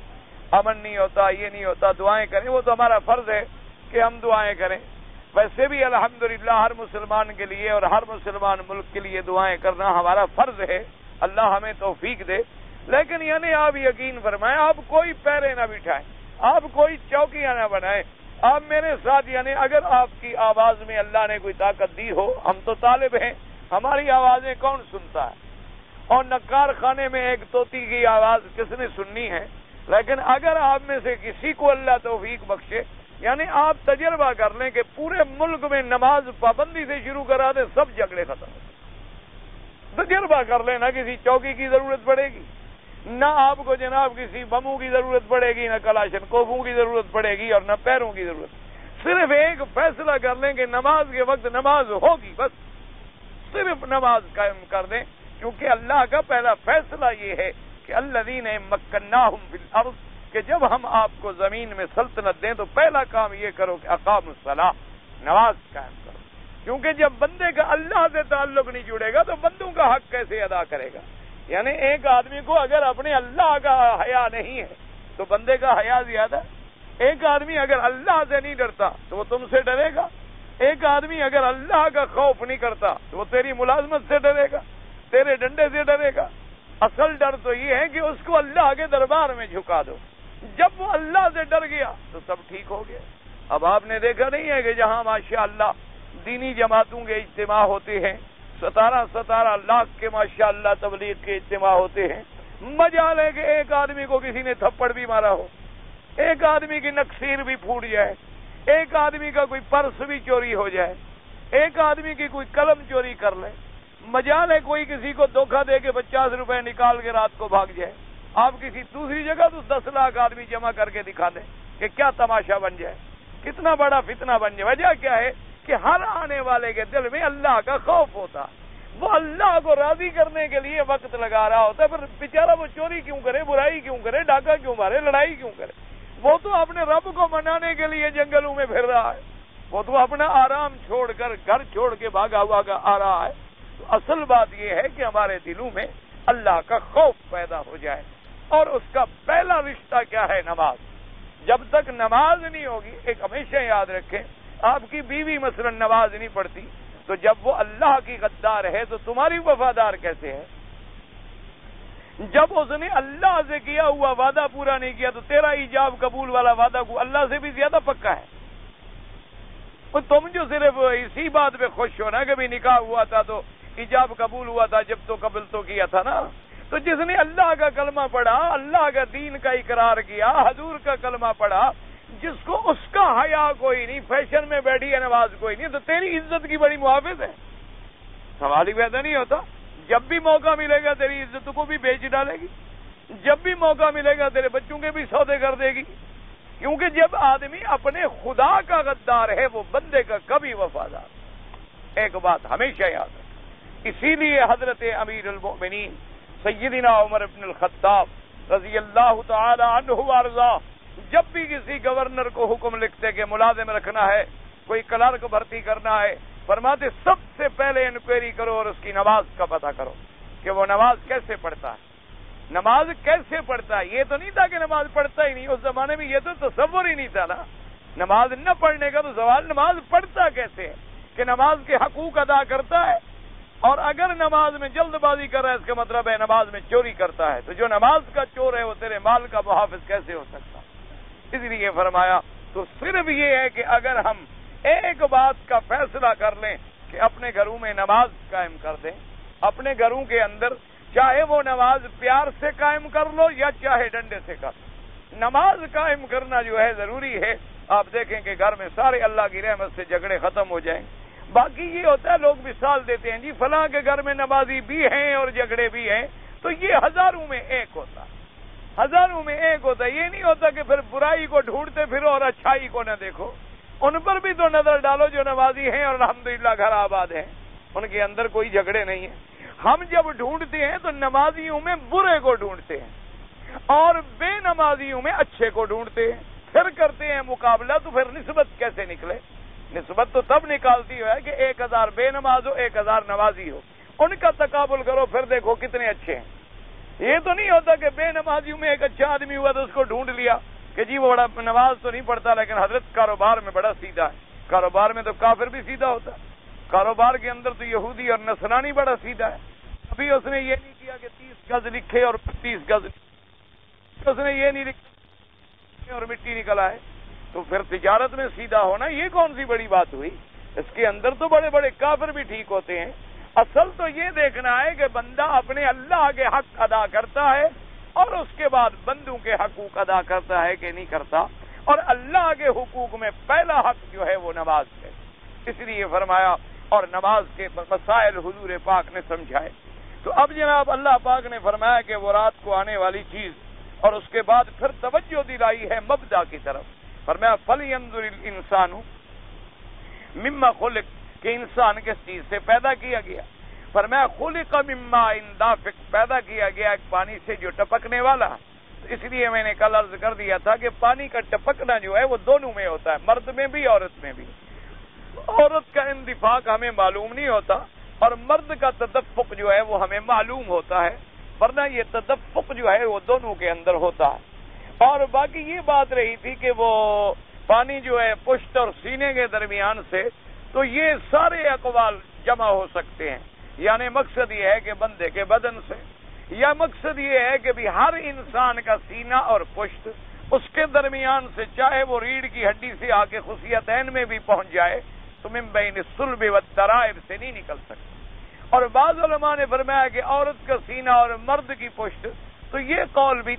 امن نہیں ہوتا، یہ نہیں ہوتا، دعائیں کریں، وہ تو ہمارا فرض ہے کہ ہم دعائیں کریں۔ ویسے بھی الحمدللہ ہر مسلمان کے لیے اور ہر مسلمان ملک کے لیے دعائیں کرنا ہمارا فرض ہے، اللہ ہمیں توفیق دے۔ لیکن یعنی آپ یقین فرمائیں، آپ کوئی پیرے نہ بٹھائیں، آپ کوئی چوکیاں نہ بنائیں، آپ میرے ساتھ یعنی اگر آپ کی آواز میں اللہ نے کوئی طاقت دی ہو، ہم تو طالب ہیں، ہماری آوازیں کون سنتا ہے؟ اور نکار خانے میں ایک طوطی کی آواز کس نے سننی ہے؟ لیکن اگر آپ میں سے کسی کو اللہ توفیق بخشے، یعنی آپ تجربہ کر لیں کہ پورے ملک میں نماز پابندی سے شروع کرا دیں، سب جھگڑے ختم ہو۔ تجربہ کر لیں، نہ کسی چوکی کی ضرورت پڑے گی، نہ آپ کو جناب کسی بموں کی ضرورت پڑے گی، نہ کلاشن کوفوں کی ضرورت پڑے گی، اور نہ پیروں کی ضرورت۔ صرف ایک فیصلہ کر لیں کہ نماز کے وقت نماز ہوگی، بس صرف نماز قائم کر دیں، کیونکہ اللہ کا پہلا فیصلہ یہ ہے کہ الذین مکناہم فی الارض، کہ جب ہم آپ کو زمین میں سلطنت دیں تو پہلا کام یہ کرو کہ اقاموا الصلاۃ، نماز قائم کرو، کیونکہ جب بندے کا اللہ سے تعلق نہیں جڑے گا تو بندوں کا حق کیسے ادا کرے گا؟ یعنی ایک آدمی کو اگر اپنے اللہ کا حیا نہیں ہے تو بندے کا حیا زیادہ۔ ایک آدمی اگر اللہ سے نہیں ڈرتا تو وہ تم سے ڈرے گا، ایک آدمی اگر اللہ کا خوف نہیں کرتا تو وہ تیری ملازمت سے ڈرے گا، تیرے ڈنڈے سے ڈرے گا۔ اصل ڈر تو یہ ہے کہ اس کو اللہ کے دربار میں جھکا دو، جب وہ اللہ سے ڈر گیا تو سب ٹھیک ہو گیا۔ اب آپ نے دیکھا نہیں ہے کہ جہاں ماشاءاللہ دینی جماعتوں کے اجتماع ہوتے ہیں، 17 لاکھ کے ماشاءاللہ تبلیغ کے اجتماع ہوتے ہیں، مجال ہے کہ ایک آدمی کو کسی نے تھپڑ بھی مارا ہو، ایک آدمی کی نکسیر بھی پھوٹ جائے، ایک آدمی کا کوئی پرس بھی چوری ہو جائے، ایک آدمی کی کوئی قلم چوری کر لے، مجال ہے کوئی کسی کو دھوکہ دے کے 50 روپے نکال کے رات کو بھاگ جائے۔ آپ کسی دوسری جگہ تو 10 لاکھ آدمی جمع کر کے دکھا دیں کہ کیا تماشا بن جائے، کتنا بڑا فتنہ بن جائے۔ وجہ کیا ہے کہ ہر آنے والے کے دل میں اللہ کا خوف ہوتا، وہ اللہ کو راضی کرنے کے لیے وقت لگا رہا ہوتا ہے، پھر بیچارہ وہ چوری کیوں کرے، برائی کیوں کرے، ڈاکہ کیوں مارے، لڑائی کیوں کرے؟ وہ تو اپنے رب کو منانے کے لیے جنگلوں میں پھر رہا ہے، وہ تو اپنا آرام چھوڑ کر گھر چھوڑ کے بھاگا ہوا آ رہا ہے۔ تو اصل بات یہ ہے کہ ہمارے دلوں میں اللہ کا خوف پیدا ہو جائے، اور اس کا پہلا رشتہ کیا ہے؟ نماز۔ جب تک نماز نہیں ہوگی، ایک ہمیشہ یاد رکھیں، آپ کی بیوی مثلا نماز نہیں پڑھتی تو جب وہ اللہ کی غدار ہے تو تمہاری وفادار کیسے ہے؟ جب اس نے اللہ سے کیا ہوا وعدہ پورا نہیں کیا تو تیرا ایجاب قبول والا وعدہ کو اللہ سے بھی زیادہ پکا ہے۔ تو تم جو صرف اسی بات پہ خوش ہو نا کہ بھی نکاح ہوا تھا تو ایجاب قبول ہوا تھا، جب تو قبل تو کیا تھا نا، تو جس نے اللہ کا کلمہ پڑھا، اللہ کا دین کا اقرار کیا، حضور کا کلمہ پڑھا، جس کو اس کا حیا کوئی نہیں، فیشن میں بیٹھی ہے نماز کوئی نہیں، تو تیری عزت کی بڑی محافظ ہے۔ سوال ہی پیدا نہیں ہوتا۔ جب بھی موقع ملے گا تیری عزت کو بھی بیچ ڈالے گی، جب بھی موقع ملے گا تیرے بچوں کے بھی سودے کر دے گی، کیونکہ جب آدمی اپنے خدا کا غدار ہے وہ بندے کا کبھی وفادار۔ ایک بات ہمیشہ یاد رکھ، اسی لیے حضرت امیر المؤمنین سیدنا عمر بن الخطاب رضی اللہ تعالی عنہ وارضا جب بھی کسی گورنر کو حکم لکھتے کہ ملازم رکھنا ہے، کوئی کلرک بھرتی کرنا ہے، فرماتے سب سے پہلے انکوائری کرو اور اس کی نماز کا پتہ کرو کہ وہ نماز کیسے پڑھتا ہے، نماز کیسے پڑھتا ہے۔ یہ تو نہیں تھا کہ نماز پڑھتا ہی نہیں، اس زمانے میں یہ تو تصور ہی نہیں تھا نا نماز نہ پڑھنے کا، تو سوال نماز پڑھتا کیسے ہے کہ نماز کے حقوق ادا کرتا ہے، اور اگر نماز میں جلد بازی کر رہا ہے اس کا مطلب ہے نماز میں چوری کرتا ہے، تو جو نماز کا چور ہے وہ تیرے مال کا محافظ کیسے ہو سکتا؟ اس لیے فرمایا تو صرف یہ ہے کہ اگر ہم ایک بات کا فیصلہ کر لیں کہ اپنے گھروں میں نماز قائم کر دیں، اپنے گھروں کے اندر چاہے وہ نماز پیار سے قائم کر لو یا چاہے ڈنڈے سے کر لو، نماز قائم کرنا جو ہے ضروری ہے۔ آپ دیکھیں کہ گھر میں سارے اللہ کی رحمت سے جھگڑے ختم ہو جائیں۔ باقی یہ ہوتا ہے لوگ مثال دیتے ہیں جی فلاں کے گھر میں نمازی بھی ہیں اور جھگڑے بھی ہیں، تو یہ ہزاروں میں ایک ہوتا ہے، ہزاروں میں ایک ہوتا ہے۔ یہ نہیں ہوتا کہ پھر برائی کو ڈھونڈتے پھرو اور اچھائی کو نہ دیکھو، ان پر بھی تو نظر ڈالو جو نمازی ہیں اور الحمدللہ گھر آباد ہیں، ان کے اندر کوئی جھگڑے نہیں ہیں۔ ہم جب ڈھونڈتے ہیں تو نمازیوں میں برے کو ڈھونڈتے ہیں اور بے نمازیوں میں اچھے کو ڈھونڈتے ہیں، پھر کرتے ہیں مقابلہ، تو پھر نسبت کیسے نکلے؟ نسبت تو تب نکالتی ہے کہ 1000 بے نماز ہو 1000 نمازی ہو، ان کا تقابل کرو پھر دیکھو کتنے اچھے ہیں۔ یہ تو نہیں ہوتا کہ بے نمازیوں میں ایک اچھا آدمی ہوا تو اس کو ڈھونڈ لیا کہ جی وہ بڑا نماز تو نہیں پڑھتا لیکن حضرت کاروبار میں بڑا سیدھا ہے. کاروبار میں تو کافر بھی سیدھا ہوتا ہے. کاروبار کے اندر تو یہودی اور نصرانی بڑا سیدھا ہے. ابھی اس نے یہ نہیں کیا کہ 30 گز لکھے اور 30 گز، اس نے یہ نہیں لکھا اور مٹی نکل آئے. تو پھر تجارت میں سیدھا ہونا یہ کون سی بڑی بات ہوئی؟ اس کے اندر تو بڑے بڑے کافر بھی ٹھیک ہوتے ہیں. اصل تو یہ دیکھنا ہے کہ بندہ اپنے اللہ کے حق ادا کرتا ہے اور اس کے بعد بندوں کے حقوق ادا کرتا ہے کہ نہیں کرتا. اور اللہ کے حقوق میں پہلا حق جو ہے وہ نماز ہے. اس لیے فرمایا اور نماز کے مسائل حضور پاک نے سمجھائے. تو اب جناب اللہ پاک نے فرمایا کہ وہ رات کو آنے والی چیز، اور اس کے بعد پھر توجہ دلائی ہے مبدا کی طرف. فرمایا فَلْيَنْظُرِ الْإِنسَانُ مِمَّا خُلِقَ، کہ انسان کس چیز سے پیدا کیا گیا. فرمایا خُلِقَ مِن مَّاءٍ دَافِقٍ، پیدا کیا گیا ایک پانی سے جو ٹپکنے والا. اس لیے میں نے کل عرض کر دیا تھا کہ پانی کا ٹپکنا جو ہے وہ دونوں میں ہوتا ہے، مرد میں بھی عورت میں بھی. عورت کا اندفاق ہمیں معلوم نہیں ہوتا اور مرد کا تدفق جو ہے وہ ہمیں معلوم ہوتا ہے، ورنہ یہ تدفق جو ہے وہ دونوں کے اندر ہوتا ہے. اور باقی یہ بات رہی تھی کہ وہ پانی جو ہے پشت اور سینے کے درمیان سے، تو یہ سارے اقوال جمع ہو سکتے ہیں. یعنی مقصد یہ ہے کہ بندے کے بدن سے، یا مقصد یہ ہے کہ بھی ہر انسان کا سینہ اور پشت اس کے درمیان سے، چاہے وہ ریڑھ کی ہڈی سے آ کے خصیتین میں بھی پہنچ جائے تو من بین الصلب والترائب سے نہیں نکل سکتا. اور بعض علماء نے فرمایا کہ عورت کا سینہ اور مرد کی پشت، تو یہ قول بھی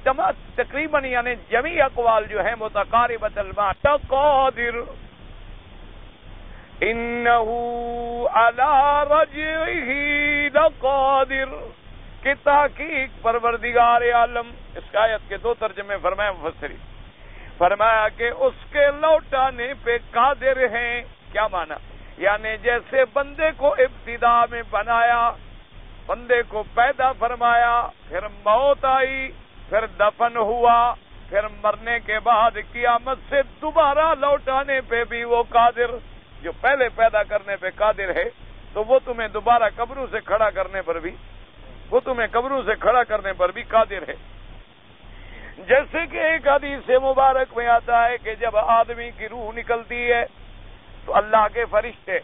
تقریباً یعنی جمیع اقوال جو ہیں متقاربۃ المعنی. قادر انہ علی رجعہ لقادر، کہ تحقیق پروردگار عالم. اس آیت کے دو ترجمے فرمایا مفسرین. فرمایا کہ اس کے لوٹانے پہ قادر ہیں. کیا معنی؟ یعنی جیسے بندے کو ابتدا میں بنایا، بندے کو پیدا فرمایا، پھر موت آئی، پھر دفن ہوا، پھر مرنے کے بعد قیامت سے دوبارہ لوٹانے پہ بھی وہ قادر. جو پہلے پیدا کرنے پہ قادر ہے تو وہ تمہیں دوبارہ قبروں سے کھڑا کرنے پر بھی، وہ تمہیں قبروں سے کھڑا کرنے پر بھی قادر ہے. جیسے کہ ایک حدیث مبارک میں آتا ہے کہ جب آدمی کی روح نکلتی ہے تو اللہ کے فرشتے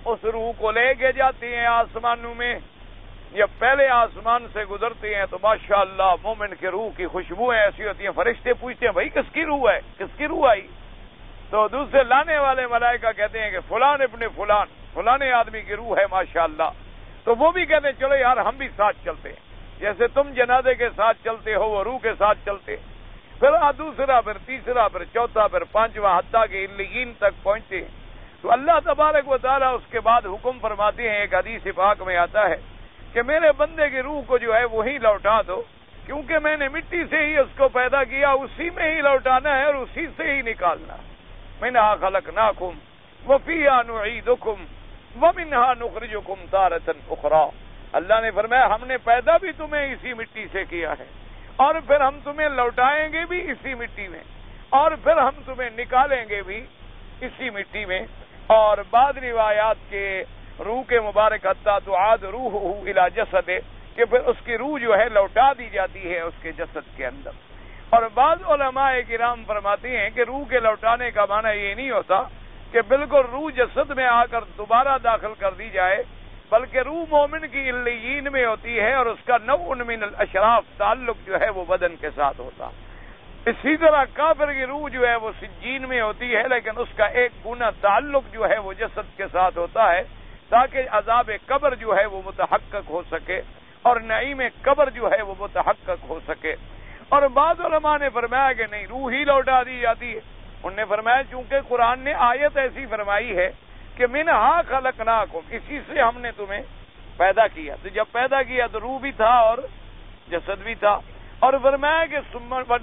اس روح کو لے کے جاتے ہیں آسمانوں میں. جب پہلے آسمان سے گزرتے ہیں تو ماشاءاللہ مومن کے روح کی خوشبوئیں ایسی ہوتی ہیں، فرشتے پوچھتے ہیں بھائی کس کی روح ہے، کس کی روح آئی؟ تو دوسرے لانے والے ملائکہ کہتے ہیں کہ فلان ابن فلان، فلانے آدمی کی روح ہے ماشاءاللہ. تو وہ بھی کہتے ہیں چلو یار ہم بھی ساتھ چلتے ہیں، جیسے تم جنازے کے ساتھ چلتے ہو وہ روح کے ساتھ چلتے. پھر دوسرا، پھر تیسرا، پھر چوتھا، پھر پانچواں، حتیٰ کہ علیین تک پہنچتے ہیں. تو اللہ تبارک و تعالیٰ اس کے بعد حکم فرماتے ہیں، ایک حدیث پاک میں آتا ہے کہ میرے بندے کی روح کو جو ہے وہی لوٹا دو، کیونکہ میں نے مٹی سے ہی اس کو پیدا کیا، اسی میں ہی لوٹانا ہے اور اسی سے ہی نکالنا. منہا خلقناکم وفیہا نعیدکم ومنہا نخرجکم تارۃ اخری. اللہ نے فرمایا ہم نے پیدا بھی تمہیں اسی مٹی سے کیا ہے اور پھر ہم تمہیں لوٹائیں گے بھی اسی مٹی میں، اور پھر ہم تمہیں نکالیں گے بھی اسی مٹی میں. اور بعض روایات کے روح کے مبارک حتیٰ تعاد روحہ الی جسد، کہ پھر اس کی روح جو ہے لوٹا دی جاتی ہے اس کے جسد کے اندر. اور بعض علماء کرام فرماتے ہیں کہ روح کے لوٹانے کا معنی یہ نہیں ہوتا کہ بالکل روح جسد میں آ کر دوبارہ داخل کر دی جائے، بلکہ روح مومن کی علیین میں ہوتی ہے اور اس کا نوع من الاشراف تعلق جو ہے وہ بدن کے ساتھ ہوتا. اسی طرح کافر کی روح جو ہے وہ سجین میں ہوتی ہے، لیکن اس کا ایک گنا تعلق جو ہے وہ جسد کے ساتھ ہوتا ہے تاکہ عذاب قبر جو ہے وہ متحقق ہو سکے اور نعیم قبر جو ہے وہ متحقق ہو سکے. اور بعض علماء نے فرمایا کہ نہیں، روح ہی لوٹا دی جاتی ہے. انہوں نے فرمایا چونکہ قرآن نے آیت ایسی فرمائی ہے کہ منہا خلقناکم، اسی سے ہم نے تمہیں پیدا کیا. تو جب پیدا کیا تو روح بھی تھا اور جسد بھی تھا. اور فرمایا کہ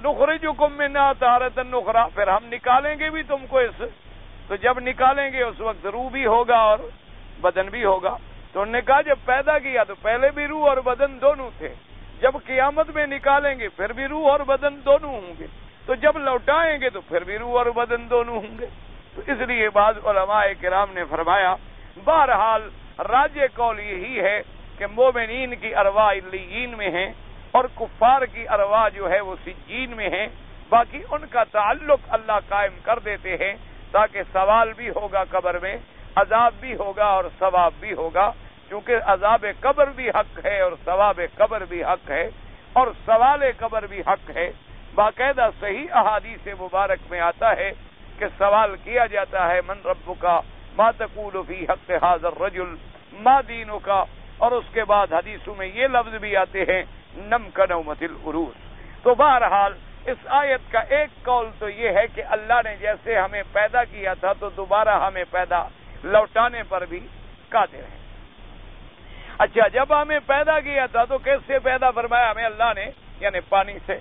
نخرجکم منہا تارۃ اخری، پھر ہم نکالیں گے بھی تم کو اس. تو جب نکالیں گے اس وقت روح بھی ہوگا اور بدن بھی ہوگا. تو انہوں نے کہا جب پیدا کیا تو پہلے بھی روح اور بدن دونوں تھے، جب قیامت میں نکالیں گے پھر بھی روح اور بدن دونوں ہوں گے، تو جب لوٹائیں گے تو پھر بھی روح اور بدن دونوں ہوں گے. تو اس لیے بعض علماء کرام نے فرمایا بہرحال راجح قول یہی ہے کہ مومنین کی ارواح علیین میں ہیں اور کفار کی ارواح جو ہے وہ سجین میں ہیں، باقی ان کا تعلق اللہ قائم کر دیتے ہیں تاکہ سوال بھی ہوگا قبر میں، عذاب بھی ہوگا اور ثواب بھی ہوگا، کیونکہ عذاب قبر بھی حق ہے اور ثواب قبر بھی حق ہے اور سوال قبر بھی حق ہے۔ باقاعدہ صحیح احادیث مبارک میں آتا ہے کہ سوال کیا جاتا ہے من ربک ما تقول فی حق ھذا الرجل ما دینک، اور اس کے بعد حدیثوں میں یہ لفظ بھی آتے ہیں نم کنومۃ العروس۔ تو بہرحال اس آیت کا ایک قول تو یہ ہے کہ اللہ نے جیسے ہمیں پیدا کیا تھا تو دوبارہ ہمیں پیدا لوٹانے پر بھی قادر ہے۔ اچھا، جب ہمیں پیدا کیا تھا تو کیسے پیدا فرمایا ہمیں اللہ نے؟ یعنی پانی سے۔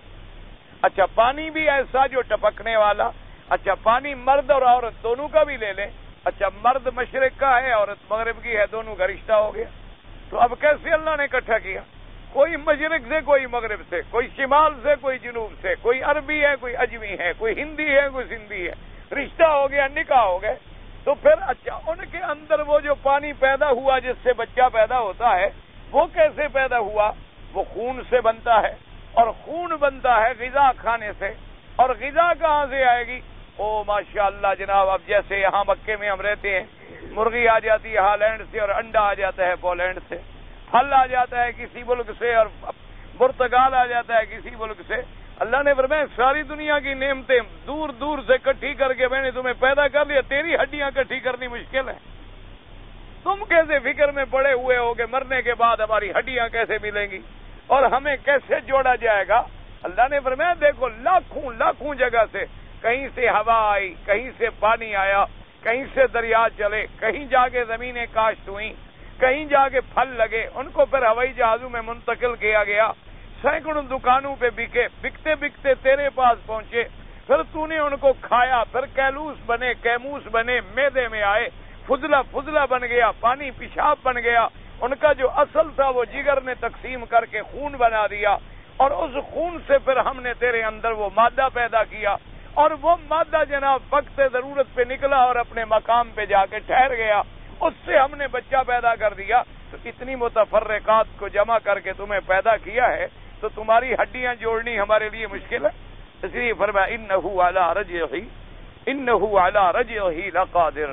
اچھا، پانی بھی ایسا جو ٹپکنے والا۔ اچھا، پانی مرد اور عورت دونوں کا بھی لے لیں۔ اچھا، مرد مشرق کا ہے، عورت مغرب کی ہے، دونوں کا رشتہ ہو گیا۔ تو اب کیسے اللہ نے اکٹھا کیا؟ کوئی مشرق سے، کوئی مغرب سے، کوئی شمال سے، کوئی جنوب سے، کوئی عربی ہے، کوئی اجمی ہے، کوئی ہندی ہے، کوئی سندھی ہے، رشتہ ہو گیا، نکاح ہو گئے۔ تو پھر اچھا، ان کے اندر وہ جو پانی پیدا ہوا جس سے بچہ پیدا ہوتا ہے وہ کیسے پیدا ہوا؟ وہ خون سے بنتا ہے، اور خون بنتا ہے غذا کھانے سے، اور غذا کہاں سے آئے گی؟ او ماشاءاللہ جناب، اب جیسے یہاں مکے میں ہم رہتے ہیں، مرغی آ جاتی ہے ہالینڈ سے اور انڈا آ جاتا ہے پولینڈ سے، پھل آ جاتا ہے کسی ملک سے اور پرتگال آ جاتا ہے کسی ملک سے۔ اللہ نے فرمایا ساری دنیا کی نعمتیں دور دور سے اکٹھی کر کے میں نے تمہیں پیدا کر لیا، تیری ہڈیاں اکٹھی کرنی مشکل ہے۔ تم کیسے فکر میں پڑے ہوئے ہو کہ مرنے کے بعد ہماری ہڈیاں کیسے ملیں گی اور ہمیں کیسے جوڑا جائے گا؟ اللہ نے فرمایا دیکھو لاکھوں لاکھوں جگہ سے، کہیں سے ہوا آئی، کہیں سے پانی آیا، کہیں سے دریا چلے، کہیں جا کے زمینیں کاشت ہوئیں، کہیں جا کے پھل لگے، ان کو پھر ہوائی جہازوں میں منتقل کیا گیا، سینکڑوں دکانوں پہ بکے، بکتے بکتے تیرے پاس پہنچے، پھر تو نے ان کو کھایا، پھر کیلوس بنے، کیموس بنے، معدے میں آئے، فضلہ فضلہ بن گیا، پانی پیشاب بن گیا، ان کا جو اصل تھا وہ جگر نے تقسیم کر کے خون بنا دیا، اور اس خون سے پھر ہم نے تیرے اندر وہ مادہ پیدا کیا، اور وہ مادہ جناب وقت ضرورت پہ نکلا اور اپنے مقام پہ جا کے ٹھہر گیا، اس سے ہم نے بچہ پیدا کر دیا۔ تو اتنی متفرقات کو جمع کر کے تمہیں پیدا کیا ہے تو تمہاری ہڈیاں جوڑنی ہمارے لیے مشکل ہے۔ اس لیے فرمایا انہ علی رجعہ لقادر،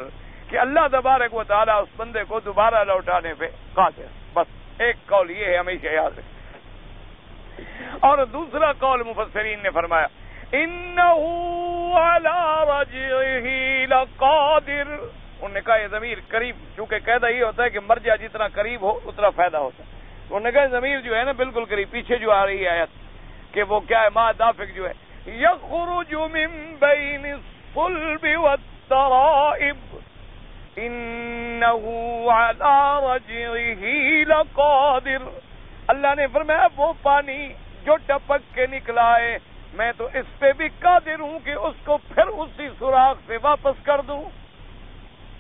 کہ اللہ تبارک و تعالیٰ اس بندے کو دوبارہ لوٹانے پہ قادر۔ بس ایک قول یہ ہے، ہمیشہ یاد رکھیں۔ اور دوسرا قول مفسرین نے فرمایا انہ علی رجعہ لقادر، انہوں نے کہا یہ ضمیر قریب، چونکہ قاعدہ یہ ہوتا ہے کہ مرجع جتنا قریب ہو اتنا فائدہ ہوتا ہے، انہوں نے کہا ضمیر جو ہے نا بالکل قریب، پیچھے جو آ رہی ہے آیت کہ وہ کیا ہے، ما دافق جو ہے یخرج من بین الصلب والترائب انہ علی رجعہ لقادر۔ اللہ نے فرمایا وہ پانی جو ٹپک کے نکلا ہے میں تو اس پہ بھی قادر ہوں کہ اس کو پھر اسی سوراخ سے واپس کر دوں۔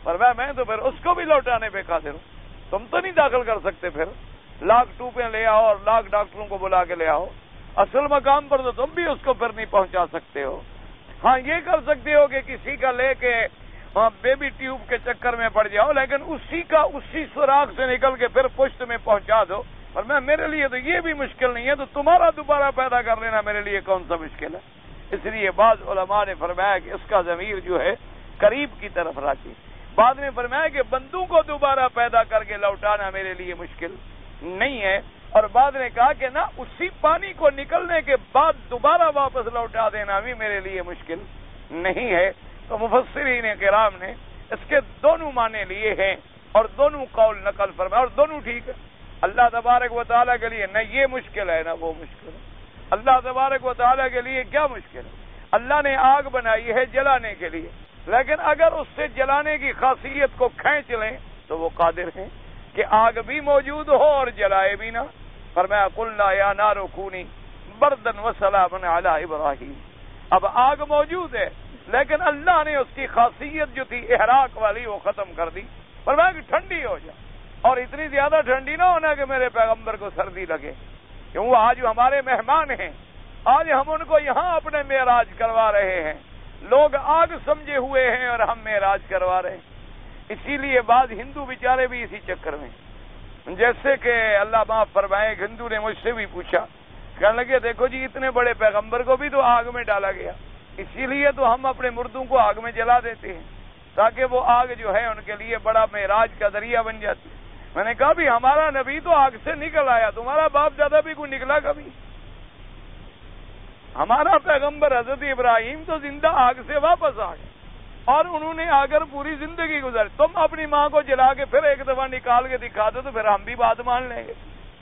فرمایا میں تو پھر اس کو بھی لوٹانے پہ قادر ہوں، تم تو نہیں داخل کر سکتے، پھر لاکھ ٹوپیں لے آؤ اور لاکھ ڈاکٹروں کو بلا کے لے آؤ، اصل مقام پر تو تم بھی اس کو پھر نہیں پہنچا سکتے ہو۔ ہاں یہ کر سکتے ہو کہ کسی کا لے کے بیبی ٹیوب کے چکر میں پڑ جاؤ، لیکن اسی سوراخ سے نکل کے پھر پشت میں پہنچا دو، اور میرے لیے تو یہ بھی مشکل نہیں ہے، تو تمہارا دوبارہ پیدا کر لینا میرے لیے کون سا مشکل ہے؟ اس لیے بعض علماء نے فرمایا کہ اس کا ضمیر جو ہے قریب کی طرف راجی، بعد میں فرمایا کہ بندوں کو دوبارہ پیدا کر کے لوٹانا میرے لیے مشکل نہیں ہے، اور بعد نے کہا کہ نہ اسی پانی کو نکلنے کے بعد دوبارہ واپس لوٹا دینا بھی میرے لیے مشکل نہیں ہے۔ تو مفسرین کرام نے اس کے دونوں معنی لیے ہیں اور دونوں قول نقل فرمایا، اور دونوں ٹھیک ہے۔ اللہ تبارک و تعالیٰ کے لیے نہ یہ مشکل ہے نہ وہ مشکل ہے۔ اللہ تبارک و تعالیٰ کے لیے کیا مشکل ہے؟ اللہ نے آگ بنائی ہے جلانے کے لیے، لیکن اگر اس سے جلانے کی خاصیت کو کھینچ لیں تو وہ قادر ہیں کہ آگ بھی موجود ہو اور جلائے بھی نہ۔ فرمایا قلنا یا نار کونی بردا وسلاما علی ابراہیم، اب آگ موجود ہے لیکن اللہ نے اس کی خاصیت جو تھی احراق والی وہ ختم کر دی، فرمایا کہ ٹھنڈی ہو جائے، اور اتنی زیادہ ٹھنڈی نہ ہونا کہ میرے پیغمبر کو سردی لگے، کیوں وہ آج ہمارے مہمان ہیں، آج ہم ان کو یہاں اپنے معراج کروا رہے ہیں، لوگ آگ سمجھے ہوئے ہیں اور ہم معراج کروا رہے ہیں۔ اسی لیے بعض ہندو بیچارے بھی اسی چکر میں، جیسے کہ اللہ معاف فرمائے، ایک ہندو نے مجھ سے بھی پوچھا کہنے لگے دیکھو جی اتنے بڑے پیغمبر کو بھی تو آگ میں ڈالا گیا، اسی لیے تو ہم اپنے مردوں کو آگ میں جلا دیتے ہیں تاکہ وہ آگ جو ہے ان کے لیے بڑا معراج کا ذریعہ بن جاتی ہے۔ میں نے کہا بھی ہمارا نبی تو آگ سے نکل آیا، تمہارا باپ دادا بھی کوئی نکلا کبھی؟ ہمارا پیغمبر حضرت ابراہیم تو زندہ آگ سے واپس آ گئے اور انہوں نے آ کر پوری زندگی گزاری۔ تم اپنی ماں کو جلا کے پھر ایک دفعہ نکال کے دکھا دو تو پھر ہم بھی بات مان لیں گے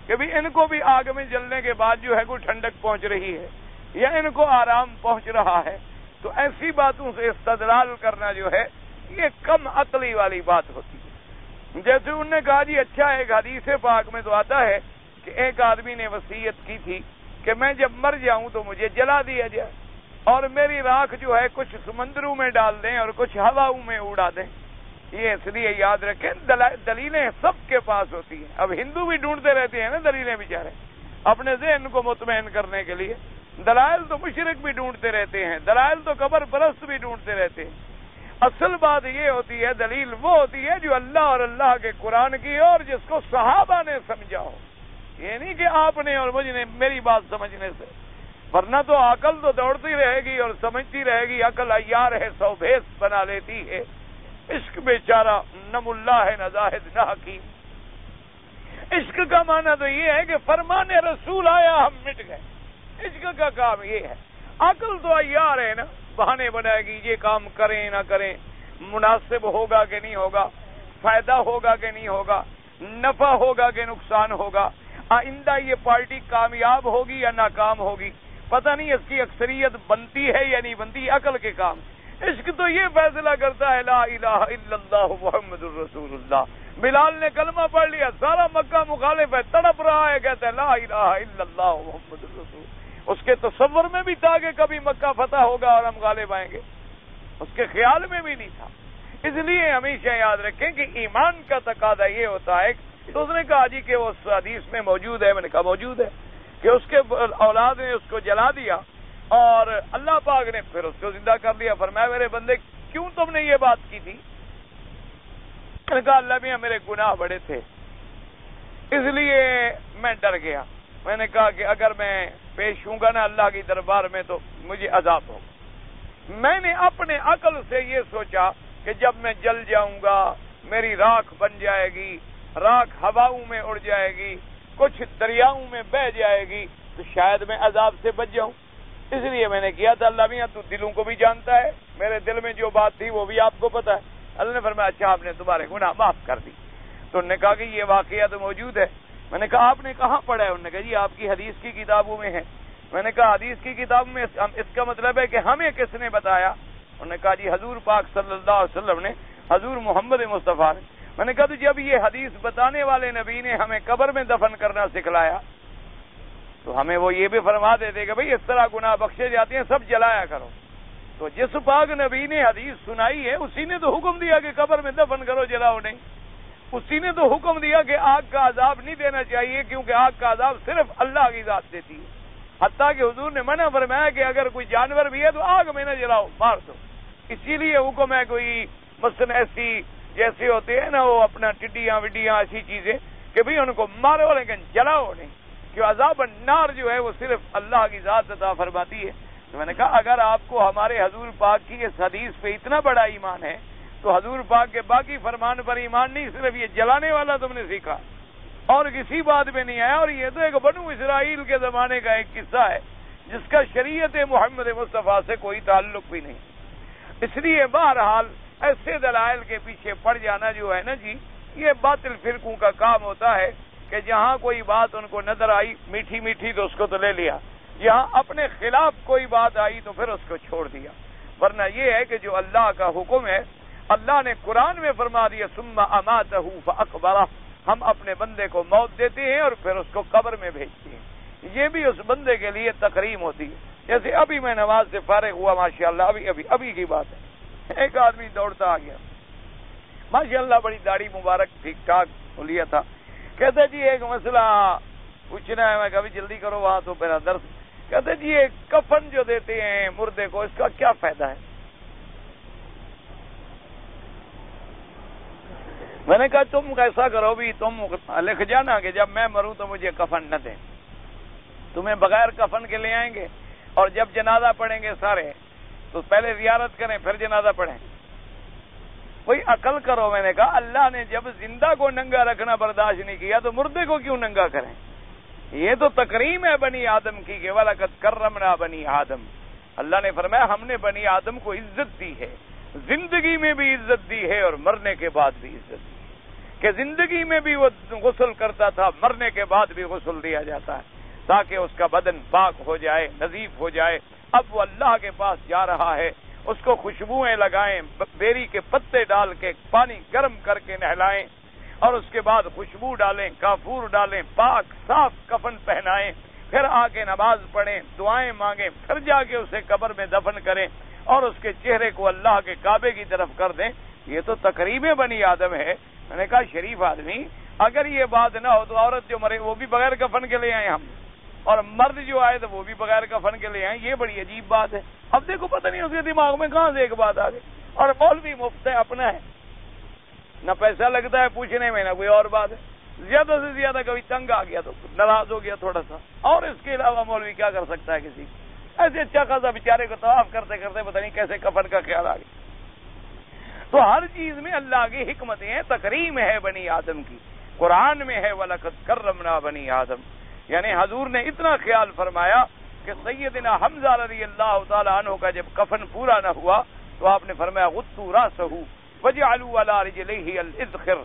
کہ بھی ان کو بھی آگ میں جلنے کے بعد جو ہے کوئی ٹھنڈک پہنچ رہی ہے یا ان کو آرام پہنچ رہا ہے۔ تو ایسی باتوں سے استدلال کرنا جو ہے یہ کم عقلی والی بات ہوتی ہے۔ جیسے انہوں نے کہا جی اچھا ایک حدیث پاک میں تو آتا ہے کہ ایک آدمی نے وصیت کی تھی کہ میں جب مر جاؤں تو مجھے جلا دیا جائے اور میری راکھ جو ہے کچھ سمندروں میں ڈال دیں اور کچھ ہواؤں میں اڑا دیں۔ یہ اس لیے یاد رکھیں دلیلیں سب کے پاس ہوتی ہیں۔ اب ہندو بھی ڈھونڈتے رہتے ہیں نا دلیلیں بیچارے اپنے ذہن کو مطمئن کرنے کے لیے، دلائل تو مشرک بھی ڈھونڈتے رہتے ہیں، دلائل تو قبر پرست بھی ڈھونڈتے رہتے ہیں۔ اصل بات یہ ہوتی ہے دلیل وہ ہوتی ہے جو اللہ اور اللہ کے قرآن کی اور جس کو صحابہ نے سمجھا ہو، یہ نہیں کہ آپ نے اور مجھ نے میری بات سمجھنے سے، ورنہ تو عقل تو دوڑتی رہے گی اور سمجھتی رہے گی، عقل عیار ہے سو بھیس بنا لیتی ہے، عشق بیچارہ نم اللہ ہے نہ زاہد نہ حکیم۔ عشق کا معنی تو یہ ہے کہ فرمان رسول آیا ہم مٹ گئے، عشق کا کام یہ ہے۔ عقل تو عیار ہے نا، بہانے بنائے گی یہ کام کریں نہ کریں، مناسب ہوگا کہ نہیں ہوگا، فائدہ ہوگا کہ نہیں ہوگا، نفع ہوگا کہ نقصان ہوگا، آئندہ یہ پارٹی کامیاب ہوگی یا ناکام ہوگی، پتہ نہیں اس کی اکثریت بنتی ہے یا نہیں بنتی، عقل کے کام۔ عشق تو یہ فیصلہ کرتا ہے لا الہ الا اللہ محمد الرسول اللہ۔ بلال نے کلمہ پڑھ لیا، سارا مکہ مخالف ہے، تڑپ رہا ہے، کہتا ہے لا الہ الا اللہ محمد الرسول۔ اس کے تصور میں بھی تھا کہ کبھی مکہ فتح ہوگا اور ہم غالب آئیں گے، اس کے خیال میں بھی نہیں تھا۔ اس لیے ہمیشہ یاد رکھیں کہ ایمان کا تقاضا یہ ہوتا ہے۔ تو اس نے کہا جی کہ وہ اس حدیث میں موجود ہے، میں نے کہا موجود ہے، کہ اس کے اولاد نے اس کو جلا دیا اور اللہ پاک نے پھر اس کو زندہ کر دیا۔ فرمایا میرے بندے کیوں تم نے یہ بات کی تھی؟ میں نے کہا اللہ میاں میرے گناہ بڑے تھے اس لیے میں ڈر گیا، میں نے کہا کہ اگر میں پیش ہوں گا نا اللہ کی دربار میں تو مجھے عذاب ہوگا۔ میں نے اپنے عقل سے یہ سوچا کہ جب میں جل جاؤں گا میری راکھ بن جائے گی، راکھ ہواؤں میں اڑ جائے گی، کچھ دریاؤں میں بہ جائے گی تو شاید میں عذاب سے بچ جاؤں، اس لیے میں نے کیا تھا۔ اللہ میاں تو دلوں کو بھی جانتا ہے، میرے دل میں جو بات تھی وہ بھی آپ کو پتا ہے۔ اللہ نے فرمایا اچھا آپ نے تمہارے گناہ معاف کر دی۔ تو انہوں نے کہا کہ یہ واقعہ تو موجود ہے۔ میں نے کہا آپ نے کہاں پڑھا ہے؟ انہوں نے کہا جی آپ کی حدیث کی کتابوں میں ہے۔ میں نے کہا حدیث کی کتاب میں اس کا مطلب ہے کہ ہمیں کس نے بتایا؟ انہوں نے کہا جی حضور پاک صلی اللہ علیہ وسلم نے، حضور محمد مصطفیٰ نے۔ میں نے کہا تو جب یہ حدیث بتانے والے نبی نے ہمیں قبر میں دفن کرنا سکھلایا تو ہمیں وہ یہ بھی فرما دیتے کہ بھئی اس طرح گناہ بخشے جاتے ہیں، سب جلایا کرو۔ تو جس پاک نبی نے حدیث سنائی ہے اسی نے تو حکم دیا کہ قبر میں دفن کرو، جلاؤ نہیں۔ اسی نے تو حکم دیا کہ آگ کا عذاب نہیں دینا چاہیے کیونکہ آگ کا عذاب صرف اللہ کی ذات دیتی ہے۔ حتیٰ کہ حضور نے منع فرمایا کہ اگر کوئی جانور بھی ہے تو آگ میں نہ جلاؤ، مار دو۔ اسی لیے حکم ہے کوئی مثلا ایسی جیسے ہوتے ہیں نا وہ اپنا ٹڈیاں وڈیاں ایسی چیزیں کہ بھئی ان کو مارو لیکن جلاؤ نہیں، کہ عذاب النار جو ہے وہ صرف اللہ کی ذات عطا فرماتی ہے۔ تو میں نے کہا اگر آپ کو ہمارے حضور پاک کی اس حدیث پہ اتنا بڑا ایمان ہے تو حضور پاک کے باقی فرمان پر ایمان نہیں، صرف یہ جلانے والا تم نے سیکھا اور کسی بات میں نہیں آیا۔ اور یہ تو ایک بنو اسرائیل کے زمانے کا ایک قصہ ہے جس کا شریعت محمد مصطفیٰ سے کوئی تعلق بھی نہیں۔ اس لیے بہرحال ایسے دلائل کے پیچھے پڑ جانا جو ہے نا جی، یہ باطل فرقوں کا کام ہوتا ہے کہ جہاں کوئی بات ان کو نظر آئی میٹھی میٹھی تو اس کو تو لے لیا، یہاں اپنے خلاف کوئی بات آئی تو پھر اس کو چھوڑ دیا۔ ورنہ یہ ہے کہ جو اللہ کا حکم ہے، اللہ نے قرآن میں فرما دیا ثم اماتہ فاقبرہ، ہم اپنے بندے کو موت دیتے ہیں اور پھر اس کو قبر میں بھیجتے ہیں۔ یہ بھی اس بندے کے لیے تکریم ہوتی ہے۔ جیسے ابھی میں نماز سے فارغ ہوا ماشاءاللہ، ابھی کی بات ہے، ایک آدمی دوڑتا آ گیا ماشاءاللہ، بڑی داڑھی مبارک ٹھیک ٹھاک لیا تھا، کہتا جی ایک مسئلہ پوچھنا ہے۔ میں کبھی جلدی کرو وہاں تو میرا درس۔ کہتے جی یہ کفن جو دیتے ہیں مردے کو اس کا کیا فائدہ ہے؟ میں نے کہا تم ایسا کرو بھی تم لکھ جانا کہ جب میں مروں تو مجھے کفن نہ دیں۔ تمہیں بغیر کفن کے لے آئیں گے اور جب جنازہ پڑھیں گے سارے تو پہلے زیارت کریں پھر جنازہ پڑھیں. کوئی عقل کرو. میں نے کہا اللہ نے جب زندہ کو ننگا رکھنا برداشت نہیں کیا تو مردے کو کیوں ننگا کریں؟ یہ تو تکریم ہے بنی آدم کی کہ وَلَقَدْ كَرَّمْنَا بنی آدم. اللہ نے فرمایا ہم نے بنی آدم کو عزت دی ہے، زندگی میں بھی عزت دی ہے اور مرنے کے بعد بھی عزت دی ہے، کہ زندگی میں بھی وہ غسل کرتا تھا، مرنے کے بعد بھی غسل دیا جاتا ہے تاکہ اس کا بدن پاک ہو جائے، نظیف ہو جائے. اب وہ اللہ کے پاس جا رہا ہے، اس کو خوشبوئیں لگائیں، بیری کے پتے ڈال کے پانی گرم کر کے نہلائیں اور اس کے بعد خوشبو ڈالیں، کافور ڈالیں، پاک صاف کفن پہنائیں، پھر آ کے نماز پڑھیں، دعائیں مانگیں، پھر جا کے اسے قبر میں دفن کریں اور اس کے چہرے کو اللہ کے کعبے کی طرف کر دیں. یہ تو تقریب بنی آدم ہے. میں نے کہا شریف آدمی اگر یہ بات نہ ہو تو عورت جو مرے وہ بھی بغیر کفن کے لے آئے ہم، اور مرد جو آئے تو وہ بھی بغیر کفن کے لے آئے. یہ بڑی عجیب بات ہے. اب دیکھو پتہ نہیں اس کے دماغ میں کہاں سے ایک بات آ گئی. اور مولوی مفت ہے، اپنا ہے، نہ پیسہ لگتا ہے پوچھنے میں نہ کوئی اور بات ہے. زیادہ سے زیادہ کبھی تنگ آ گیا تو ناراض ہو گیا تھوڑا سا، اور اس کے علاوہ مولوی کیا کر سکتا ہے کسی ایسے اچھا خاصا بیچارے کو طواف کرتے کرتے پتہ نہیں کیسے کفن کا خیال آ گیا. تو ہر چیز میں اللہ کی حکمتیں ہیں، تکریم ہے بنی آدم کی. قرآن میں ہے وَلَقَدْ كَرَّمْنَا بنی آدم، یعنی حضور نے اتنا خیال فرمایا کہ سیدنا حمزہ رضی اللہ تعالی عنہ کا جب کفن پورا نہ ہوا تو آپ نے فرمایا غُطُّوا رَأْسَهُ وَجَعَلُوا عَلَىٰ رِجْلَيْهِ الْإِذْخِرَ.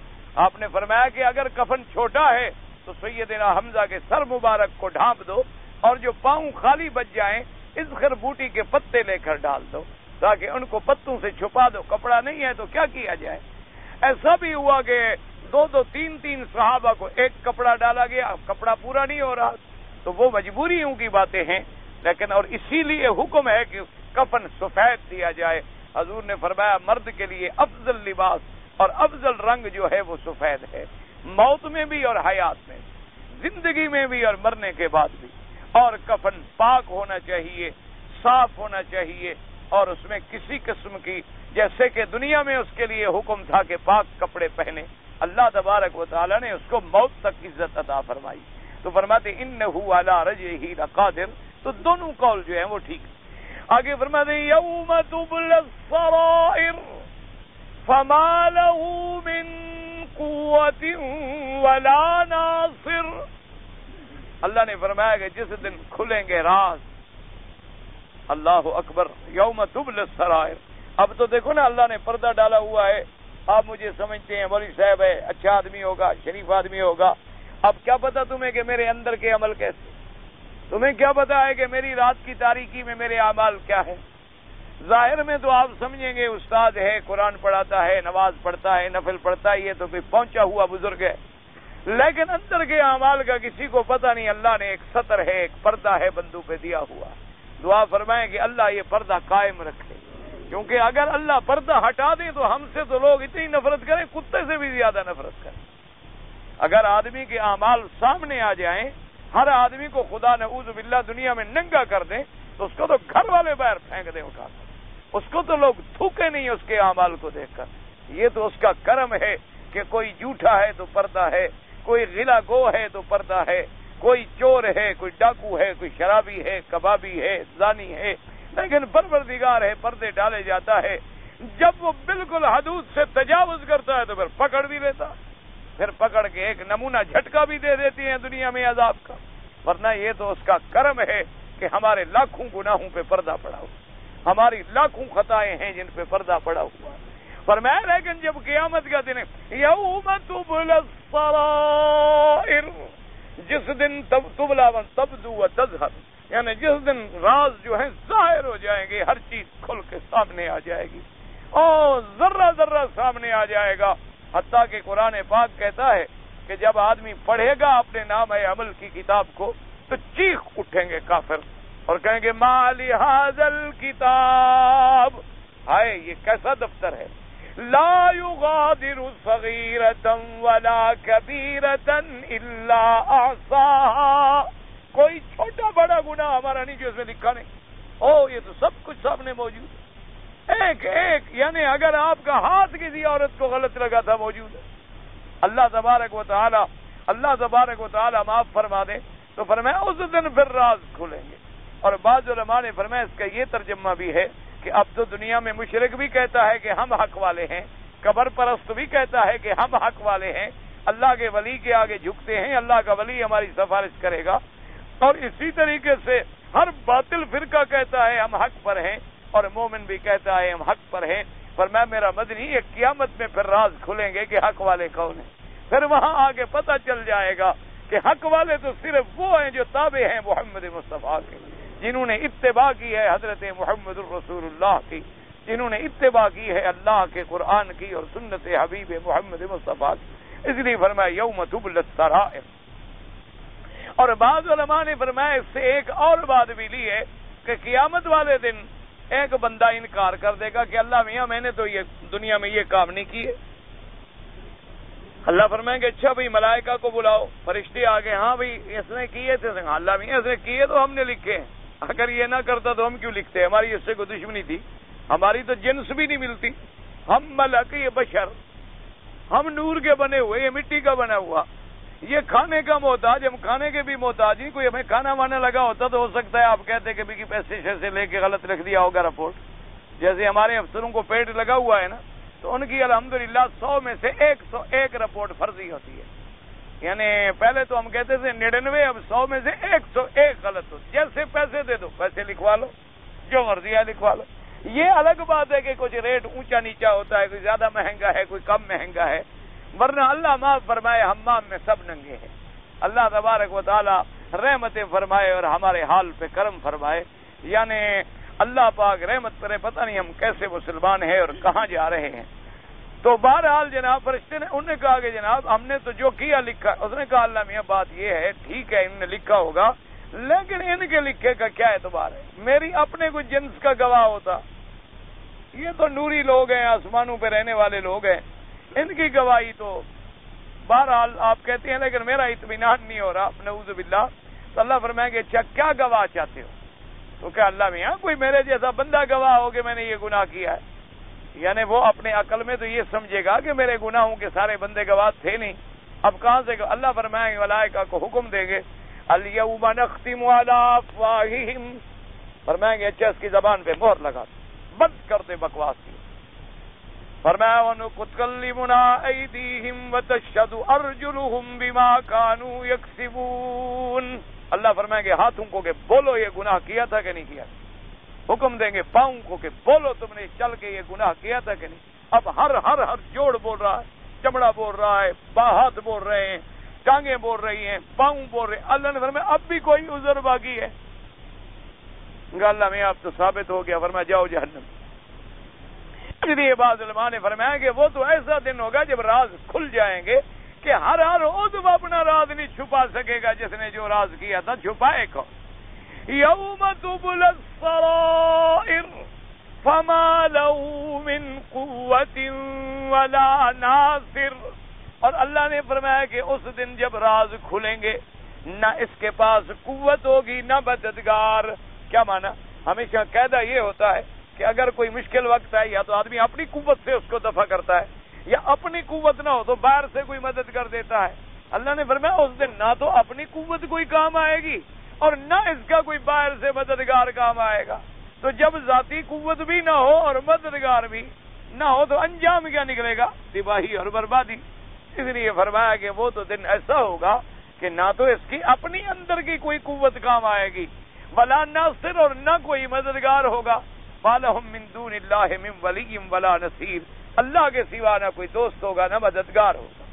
آپ نے فرمایا کہ اگر کفن چھوٹا ہے تو سیدنا حمزہ کے سر مبارک کو ڈھانپ دو اور جو پاؤں خالی بچ جائیں اذخر بوٹی کے پتے لے کر ڈال دو تاکہ ان کو پتوں سے چھپا دو. کپڑا نہیں ہے تو کیا کیا جائے. ایسا بھی ہوا کہ دو تین صحابہ کو ایک کپڑا ڈالا گیا، کپڑا پورا نہیں ہو رہا تو وہ مجبوریوں کی باتیں ہیں. لیکن اور اسی لیے حکم ہے کہ کفن سفید دیا جائے. حضور نے فرمایا مرد کے لیے افضل لباس اور افضل رنگ جو ہے وہ سفید ہے، موت میں بھی اور حیات میں، زندگی میں بھی اور مرنے کے بعد بھی. اور کفن پاک ہونا چاہیے، صاف ہونا چاہیے، اور اس میں کسی قسم کی، جیسے کہ دنیا میں اس کے لیے حکم تھا کہ پاک کپڑے پہنے، اللہ تبارک و تعالی نے اس کو موت تک عزت عطا فرمائی. تو فرماتے انہ علی رجعہ لقادر. تو دونوں قول جو ہیں وہ ٹھیک. آگے فرماتے یوم تبلی السرائر فما له من قوة ولا ناصر. اللہ نے فرمایا کہ جس دن کھلیں گے راز، اللہ اکبر، یوم تبلی السرائر. اب تو دیکھو نا اللہ نے پردہ ڈالا ہوا ہے. آپ مجھے سمجھتے ہیں مولوی صاحب ہے، اچھا آدمی ہوگا، شریف آدمی ہوگا. اب کیا پتا تمہیں کہ میرے اندر کے عمل کیسے، تمہیں کیا پتا ہے کہ میری رات کی تاریکی میں میرے اعمال کیا ہے. ظاہر میں تو آپ سمجھیں گے استاد ہے، قرآن پڑھاتا ہے، نماز پڑھتا ہے، نفل پڑھتا ہے، یہ تو کوئی پہنچا ہوا بزرگ ہے. لیکن اندر کے اعمال کا کسی کو پتہ نہیں. اللہ نے ایک ستر ہے، ایک پردہ ہے بندوں پہ دیا ہوا. دعا فرمائیں کہ اللہ یہ پردہ قائم رکھے، کیونکہ اگر اللہ پردہ ہٹا دیں تو ہم سے تو لوگ اتنی نفرت کریں، کتے سے بھی زیادہ نفرت کریں. اگر آدمی کے اعمال سامنے آ جائیں، ہر آدمی کو خدا نعوذ باللہ دنیا میں ننگا کر دیں تو اس کو تو گھر والے باہر پھینک دیں اٹھا کر. اس کو تو لوگ تھوکے نہیں اس کے اعمال کو دیکھ کر. یہ تو اس کا کرم ہے کہ کوئی جھوٹا ہے تو پردہ ہے، کوئی غلا گو ہے تو پردہ ہے، کوئی چور ہے، کوئی ڈاکو ہے، کوئی شرابی ہے، کبابی ہے، زانی ہے، لیکن پروردگار ہے، پردے ڈالے جاتا ہے. جب وہ بالکل حدود سے تجاوز کرتا ہے تو پھر پکڑ بھی لیتا، پھر پکڑ کے ایک نمونہ جھٹکا بھی دے دیتی ہیں دنیا میں عذاب کا. ورنہ یہ تو اس کا کرم ہے کہ ہمارے لاکھوں گناہوں پہ پردہ پڑا ہوا، ہماری لاکھوں خطائیں ہیں جن پہ پردہ پڑا ہوا. فرمایا لیکن جب قیامت کا دن ہے یوم تبلی السرائر، جس دن تبلا تبدو و تظہر، یعنی جس دن راز جو ہیں ظاہر ہو جائیں گے، ہر چیز کھل کے سامنے آ جائے گی اور ذرہ ذرہ سامنے آ جائے گا. حتیٰ کہ قرآن پاک کہتا ہے کہ جب آدمی پڑھے گا اپنے نام عمل کی کتاب کو تو چیخ اٹھیں گے کافر اور کہیں گے ما لہذا الکتاب، ہائے یہ کیسا دفتر ہے، لا یغادر صغیرۃ ولا کبیرۃ الا احصاها، کوئی چھوٹا بڑا گناہ ہمارا نہیں جو اس میں لکھا نہیں. او یہ تو سب کچھ سامنے موجود ہے، ایک ایک، یعنی اگر آپ کا ہاتھ کسی عورت کو غلط لگا تھا موجود ہے. اللہ تبارک و تعالی معاف فرما دے. تو فرمایا اس دن پھر راز کھلیں گے. اور بعض علماء نے فرمایا اس کا یہ ترجمہ بھی ہے کہ اب تو دنیا میں مشرک بھی کہتا ہے کہ ہم حق والے ہیں، قبر پرست بھی کہتا ہے کہ ہم حق والے ہیں، اللہ کے ولی کے آگے جھکتے ہیں، اللہ کا ولی ہماری سفارش کرے گا. اور اسی طریقے سے ہر باطل فرقہ کہتا ہے ہم حق پر ہیں، اور مومن بھی کہتا ہے ہم حق پر ہیں. فرمایا میرا مدنی ایک قیامت میں پھر راز کھلیں گے کہ حق والے کون ہیں. پھر وہاں آگے پتہ چل جائے گا کہ حق والے تو صرف وہ ہیں جو تابع ہیں محمد مصطفیٰ کے، جنہوں نے اتباع کی ہے حضرت محمد الرسول اللہ کی، جنہوں نے اتباع کی ہے اللہ کے قرآن کی اور سنت حبیب محمد مصطفیٰ کی. اس لیے فرمایا یوم تبلی السرائر. اور بعض علماء نے فرمایا اس سے ایک اور بات بھی لی ہے کہ قیامت والے دن ایک بندہ انکار کر دے گا کہ اللہ میاں میں نے تو یہ دنیا میں یہ کام نہیں کیے. اللہ فرمائیں گے اچھا بھائی ملائکہ کو بلاؤ، فرشتے آگے، ہاں بھائی اس نے کیے تھے. اللہ میاں اس نے کیے تو ہم نے لکھے ہیں، اگر یہ نہ کرتا تو ہم کیوں لکھتے؟ ہماری اس سے کوئی دشمنی تھی؟ ہماری تو جنس بھی نہیں ملتی. ہم ملک، یہ بشر، ہم نور کے بنے ہوئے، یہ مٹی کا بنا ہوا، یہ کھانے کا محتاج، ہم کھانے کے بھی محتاج ہی. کوئی ہمیں کھانا وانا لگا ہوتا تو ہو سکتا ہے آپ کہتے کہ بھی پیسے شیسے لے کے غلط لکھ دیا ہوگا رپورٹ. جیسے ہمارے افسروں کو پیٹ لگا ہوا ہے نا، تو ان کی الحمدللہ 100 میں سے 101 رپورٹ فرضی ہوتی ہے. یعنی پہلے تو ہم کہتے تھے 99، اب 100 میں سے 101 غلط ہو. جیسے پیسے دے دو، پیسے لکھوا لو، جو مرضی ہے لکھوا لو. یہ الگ بات ہے کہ کچھ ریٹ اونچا نیچا ہوتا ہے، کوئی زیادہ مہنگا ہے، کوئی کم مہنگا ہے، ورنہ اللہ معاف فرمائے حمام میں سب ننگے ہیں. اللہ تبارک و تعالی رحمتیں فرمائے اور ہمارے حال پہ کرم فرمائے. یعنی اللہ پاک رحمت کرے، پتہ نہیں ہم کیسے مسلمان ہیں اور کہاں جا رہے ہیں. تو بہرحال جناب فرشتے نے انہوں نے کہا کہ جناب ہم نے تو جو کیا لکھا. اس نے کہا اللہ میاں بات یہ ہے، ٹھیک ہے انہوں نے لکھا ہوگا، لیکن ان کے لکھے کا کیا اعتبار ہے؟ میری اپنے کوئی جنس کا گواہ ہوتا. یہ تو نوری لوگ ہیں، آسمانوں پہ رہنے والے لوگ ہیں، ان کی گواہی تو بہرحال آپ کہتے ہیں، لیکن میرا اطمینان نہیں ہو رہا، نعوذ باللہ. تو اللہ فرمائیں گے اچھا کیا گواہ چاہتے ہو؟ تو کیا اللہ میاں کوئی میرے جیسا بندہ گواہ ہو کہ میں نے یہ گناہ کیا ہے؟ یعنی وہ اپنے عقل میں تو یہ سمجھے گا کہ میرے گناہوں کے سارے بندے گواہ تھے نہیں. اب کہاں سے اللہ فرمائیں گے ملائکہ کو حکم دیں گے الیوم نختم علی افواہہم، فرمائیں گے اچھا اس کی زبان پہ مہر لگا بند کر دے بکواس کی. فرمایا وَنُتَكَلِّمُنَا أَيْدِيهِمْ وَتَشْهَدُ أَرْجُلُهُمْ بِمَا كَانُوا يَكْسِبُونَ. اللہ فرمائیں گے ہاتھوں کو کہ بولو یہ گناہ کیا تھا کہ نہیں کیا. حکم دیں گے پاؤں کو کہ بولو تم نے چل کے یہ گناہ کیا تھا کہ نہیں. اب ہر جوڑ بول رہا ہے، چمڑا بول رہا ہے، ہاتھ بول رہے ہیں، ٹانگیں بول رہی ہیں، پاؤں بول رہے ہیں. اللہ نے فرمایا اب بھی کوئی عذر باقی ہے؟ اللہ میں آپ تو ثابت ہو گیا، فرمایا جاؤ جہنم. اس لیے بعض علماء نے فرمایا کہ وہ تو ایسا دن ہوگا جب راز کھل جائیں گے کہ ہر عضو اپنا راز نہیں چھپا سکے گا. جس نے جو راز کیا تھا چھپائے کو. یوم تبلی السرائر فما له من قوت ولا ناصر. اور اللہ نے فرمایا کہ اس دن جب راز کھلیں گے نہ اس کے پاس قوت ہوگی نہ مددگار. کیا مانا؟ ہمیشہ قاعدہ یہ ہوتا ہے کہ اگر کوئی مشکل وقت ہے یا تو آدمی اپنی قوت سے اس کو دفع کرتا ہے، یا اپنی قوت نہ ہو تو باہر سے کوئی مدد کر دیتا ہے. اللہ نے فرمایا اس دن نہ تو اپنی قوت کوئی کام آئے گی اور نہ اس کا کوئی باہر سے مددگار کام آئے گا. تو جب ذاتی قوت بھی نہ ہو اور مددگار بھی نہ ہو تو انجام کیا نکلے گا؟ تباہی اور بربادی. اس لیے فرمایا کہ وہ تو دن ایسا ہوگا کہ نہ تو اس کی اپنی اندر کی کوئی قوت کام آئے گی، ولا ناصر، اور نہ کوئی مددگار ہوگا. فَلَهُم مِّن دُونِ اللَّهِ مِن وَلِيٍّ وَلَا نَصِيرٍ. اللہ کے سوا نہ کوئی دوست ہوگا نہ مددگار ہوگا.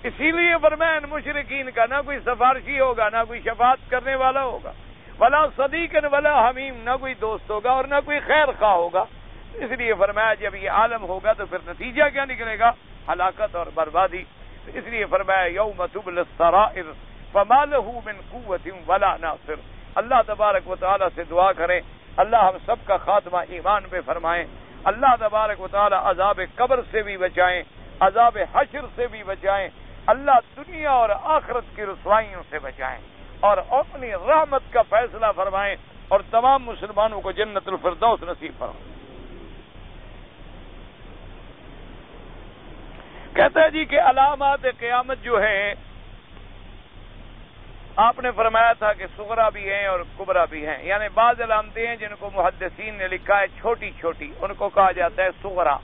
اسی لیے فرمایا ان مشرکین کا نہ کوئی سفارشی ہوگا نہ کوئی شفاعت کرنے والا ہوگا، ولا صدیق ولا حمیم، نہ کوئی دوست ہوگا اور نہ کوئی خیر خواہ ہوگا. اس لیے فرمایا جب یہ عالم ہوگا تو پھر نتیجہ کیا نکلے گا؟ ہلاکت اور بربادی. اس لیے فرمایا یوم تبلی السرائر فما له من قوت ولا ناصر. اللہ تبارک و تعالی سے دعا کریں اللہ ہم سب کا خاتمہ ایمان پہ فرمائیں. اللہ تبارک و تعالی عذاب قبر سے بھی بچائیں، عذاب حشر سے بھی بچائیں. اللہ دنیا اور آخرت کی رسوائیوں سے بچائیں اور اپنی رحمت کا فیصلہ فرمائیں اور تمام مسلمانوں کو جنت الفردوس نصیب فرمائیں. کہتا ہے جی کہ علامات قیامت جو ہیں، آپ نے فرمایا تھا کہ صغرا بھی ہیں اور کبرا بھی ہیں، یعنی بعض علامتیں ہیں جن کو محدثین نے لکھا ہے چھوٹی چھوٹی، ان کو کہا جاتا ہے صغرا،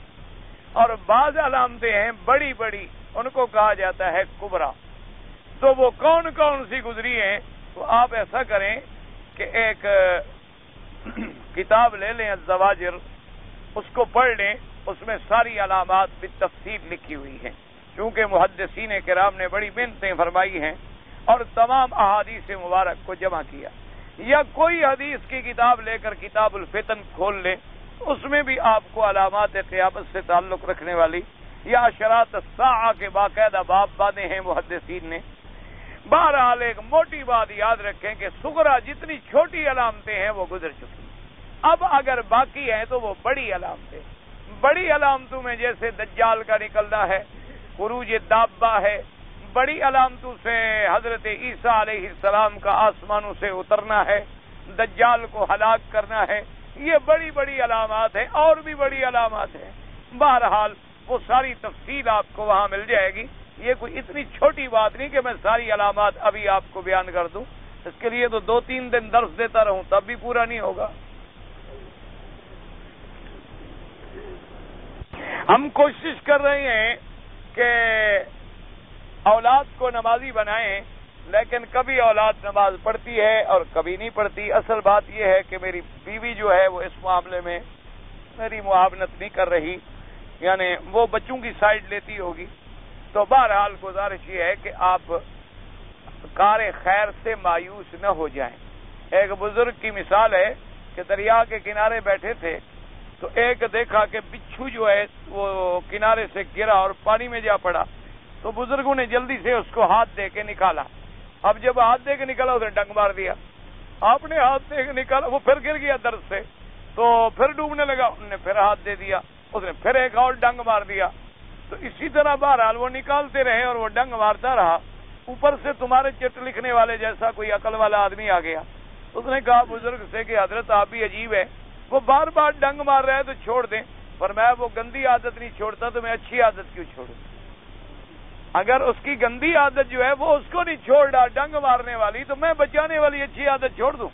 اور بعض علامتیں ہیں بڑی بڑی، ان کو کہا جاتا ہے کبرا۔ تو وہ کون کون سی گزری ہیں؟ تو آپ ایسا کریں کہ ایک کتاب لے لیں الزواجر، اس کو پڑھ لیں، اس میں ساری علامات بالتفصیل لکھی ہوئی ہیں، چونکہ محدثین کرام نے بڑی محنتیں فرمائی ہیں اور تمام احادیث مبارک کو جمع کیا۔ یا کوئی حدیث کی کتاب لے کر کتاب الفتن کھول لیں، اس میں بھی آپ کو علامات قیامت سے تعلق رکھنے والی یا اشراط الساعہ کے باقاعدہ باب باندھے ہیں محدثین نے۔ بہرحال ایک موٹی بات یاد رکھیں کہ صغرا جتنی چھوٹی علامتیں ہیں وہ گزر چکی ہیں، اب اگر باقی ہیں تو وہ بڑی علامتیں۔ بڑی علامتوں میں جیسے دجال کا نکلنا ہے، خروج دابہ ہے، بڑی علامتوں سے حضرت عیسیٰ علیہ السلام کا آسمانوں سے اترنا ہے، دجال کو ہلاک کرنا ہے، یہ بڑی بڑی علامات ہیں، اور بھی بڑی علامات ہیں۔ بہرحال وہ ساری تفصیل آپ کو وہاں مل جائے گی، یہ کوئی اتنی چھوٹی بات نہیں کہ میں ساری علامات ابھی آپ کو بیان کر دوں، اس کے لیے تو 2-3 دن درس دیتا رہوں تب بھی پورا نہیں ہوگا۔ ہم کوشش کر رہے ہیں کہ اولاد کو نمازی بنائیں، لیکن کبھی اولاد نماز پڑھتی ہے اور کبھی نہیں پڑھتی۔ اصل بات یہ ہے کہ میری بیوی جو ہے وہ اس معاملے میں میری معاونت نہیں کر رہی، یعنی وہ بچوں کی سائیڈ لیتی ہوگی۔ تو بہرحال گزارش یہ ہے کہ آپ کار خیر سے مایوس نہ ہو جائیں۔ ایک بزرگ کی مثال ہے کہ دریا کے کنارے بیٹھے تھے، تو ایک دیکھا کہ بچھو جو ہے وہ کنارے سے گرا اور پانی میں جا پڑا، تو بزرگوں نے جلدی سے اس کو ہاتھ دے کے نکالا۔ اب جب ہاتھ دے کے نکالا، اسے ڈنگ مار دیا۔ آپ نے ہاتھ دے کے نکالا، وہ پھر گر گیا درد سے، تو پھر ڈوبنے لگا، انہوں نے پھر ہاتھ دے دیا، اس نے پھر ایک اور ڈنگ مار دیا۔ تو اسی طرح بہرحال وہ نکالتے رہے اور وہ ڈنگ مارتا رہا۔ اوپر سے تمہارے چٹ لکھنے والے جیسا کوئی عقل والا آدمی آ گیا، اس نے کہا بزرگ سے کہ حضرت آپ بھی عجیب ہے، وہ بار بار ڈنگ مار رہا ہے تو چھوڑ دیں۔ فرمایا وہ گندی عادت نہیں چھوڑتا تو میں اچھی عادت کیوں چھوڑوں؟ اگر اس کی گندی عادت جو ہے وہ اس کو نہیں چھوڑ رہا ڈنگ مارنے والی، تو میں بچانے والی اچھی عادت چھوڑ دوں؟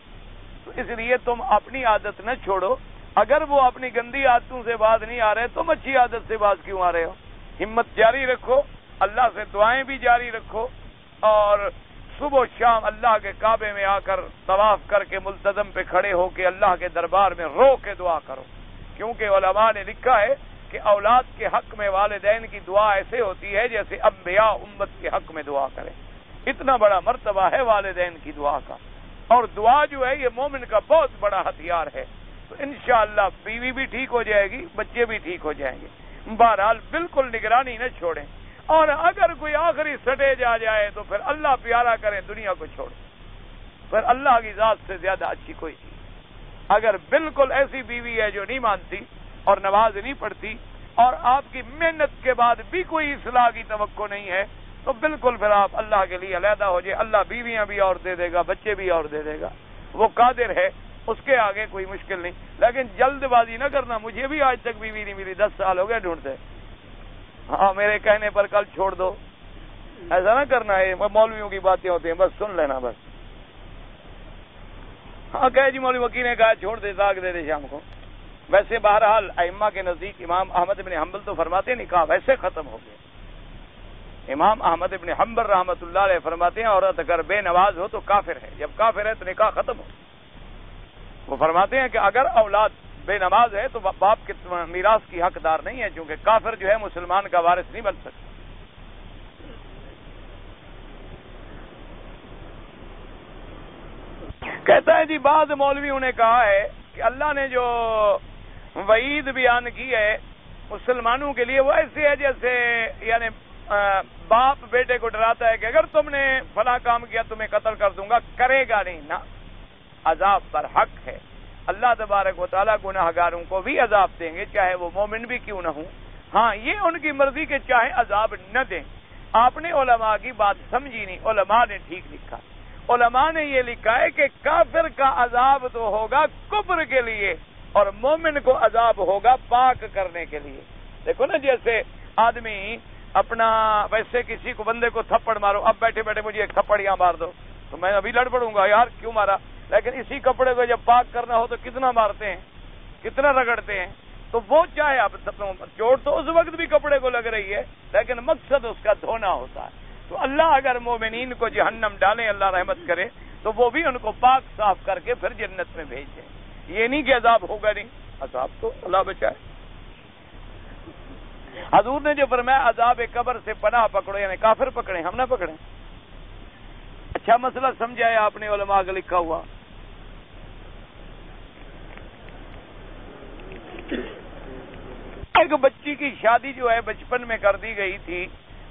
تو اس لیے تم اپنی عادت نہ چھوڑو، اگر وہ اپنی گندی عادتوں سے باز نہیں آ رہے، تم اچھی عادت سے باز کیوں آ رہے ہو؟ ہمت جاری رکھو، اللہ سے دعائیں بھی جاری رکھو، اور صبح و شام اللہ کے کعبے میں آ کر طواف کر کے ملتزم پہ کھڑے ہو کے اللہ کے دربار میں رو کے دعا کرو، کیونکہ علماء نے لکھا ہے کہ اولاد کے حق میں والدین کی دعا ایسے ہوتی ہے جیسے انبیاء امت کے حق میں دعا کریں۔ اتنا بڑا مرتبہ ہے والدین کی دعا کا، اور دعا جو ہے یہ مومن کا بہت بڑا ہتھیار ہے۔ تو انشاءاللہ بیوی بھی ٹھیک ہو جائے گی، بچے بھی ٹھیک ہو جائیں گے۔ بہرحال بالکل نگرانی نہ چھوڑیں، اور اگر کوئی آخری سٹیج آ جائے تو پھر اللہ پیارا کریں، دنیا کو چھوڑ، پھر اللہ کی ذات سے زیادہ اچھی کوئی چیز۔ اگر بالکل ایسی بیوی ہے جو نہیں مانتی اور نماز نہیں پڑھتی، اور آپ کی محنت کے بعد بھی کوئی اصلاح کی توقع نہیں ہے، تو بالکل پھر آپ اللہ کے لیے علیحدہ ہو جائے، اللہ بیویاں بھی اور دے دے گا، بچے بھی اور دے دے گا، وہ قادر ہے، اس کے آگے کوئی مشکل نہیں۔ لیکن جلد بازی نہ کرنا، مجھے بھی آج تک بیوی نہیں ملی، 10 سال ہو گئے ڈھونڈتے، ہاں میرے کہنے پر کل چھوڑ دو، ایسا نہ کرنا ہے، مولویوں کی باتیں ہوتی ہیں، بس سن لینا بس۔ ہاں کہ جی مولوی وکیل نے کہا چھوڑ دے، طلاق دے دے شام کو۔ ویسے بہرحال ائمہ کے نزدیک امام احمد بن حنبل تو فرماتے ہیں نکاح ویسے ختم ہو گئے۔ امام احمد بن حنبل رحمۃ اللہ علیہ فرماتے ہیں عورت اگر بے نواز ہو تو کافر ہے، جب کافر ہے تو نکاح ختم ہو۔ وہ فرماتے ہیں کہ اگر اولاد بے نماز ہے تو باپ کے میراث کی حقدار نہیں ہے، چونکہ کافر جو ہے مسلمان کا وارث نہیں بن سکتا۔ کہتا ہے جی بعض مولویوں نے کہا ہے کہ اللہ نے جو وعید بیان کی ہے مسلمانوں کے لیے وہ ایسے ہے جیسے یعنی باپ بیٹے کو ڈراتا ہے کہ اگر تم نے فلاں کام کیا تمہیں قتل کر دوں گا، کرے گا نہیں، نہ، عذاب پر حق ہے۔ اللہ تبارک و تعالیٰ گناہگاروں کو بھی عذاب دیں گے، چاہے وہ مومن بھی کیوں نہ ہوں۔ ہاں یہ ان کی مرضی کے چاہے عذاب نہ دیں۔ آپ نے علماء کی بات سمجھی نہیں، علماء نے ٹھیک لکھا۔ علماء نے یہ لکھا ہے کہ کافر کا عذاب تو ہوگا کفر کے لیے، اور مومن کو عذاب ہوگا پاک کرنے کے لیے۔ دیکھو نا جیسے آدمی اپنا ویسے کسی کو بندے کو تھپڑ مارو، اب بیٹھے بیٹھے مجھے ایک تھپڑ یہاں مار دو، تو میں ابھی لڑ پڑوں گا یار کیوں مارا، لیکن اسی کپڑے کو جب پاک کرنا ہو تو کتنا مارتے ہیں، کتنا رگڑتے ہیں. تو وہ چاہے آپ چوٹ تو اس وقت بھی کپڑے کو لگ رہی ہے، لیکن مقصد اس کا دھونا ہوتا ہے. تو اللہ اگر مومنین کو جہنم ڈالیں، اللہ رحمت کرے، تو وہ بھی ان کو پاک صاف کر کے پھر جنت میں بھیج دیں. یہ نہیں کہ عذاب ہوگا نہیں، عذاب تو اللہ بچائے. حضور نے جو فرمایا عذاب قبر سے پناہ پکڑو، یعنی کافر پکڑیں، ہم نہ پکڑیں. اچھا مسئلہ سمجھایا آپ نے علماء کا لکھا ہوا. ایک بچی کی شادی جو ہے بچپن میں کر دی گئی تھی.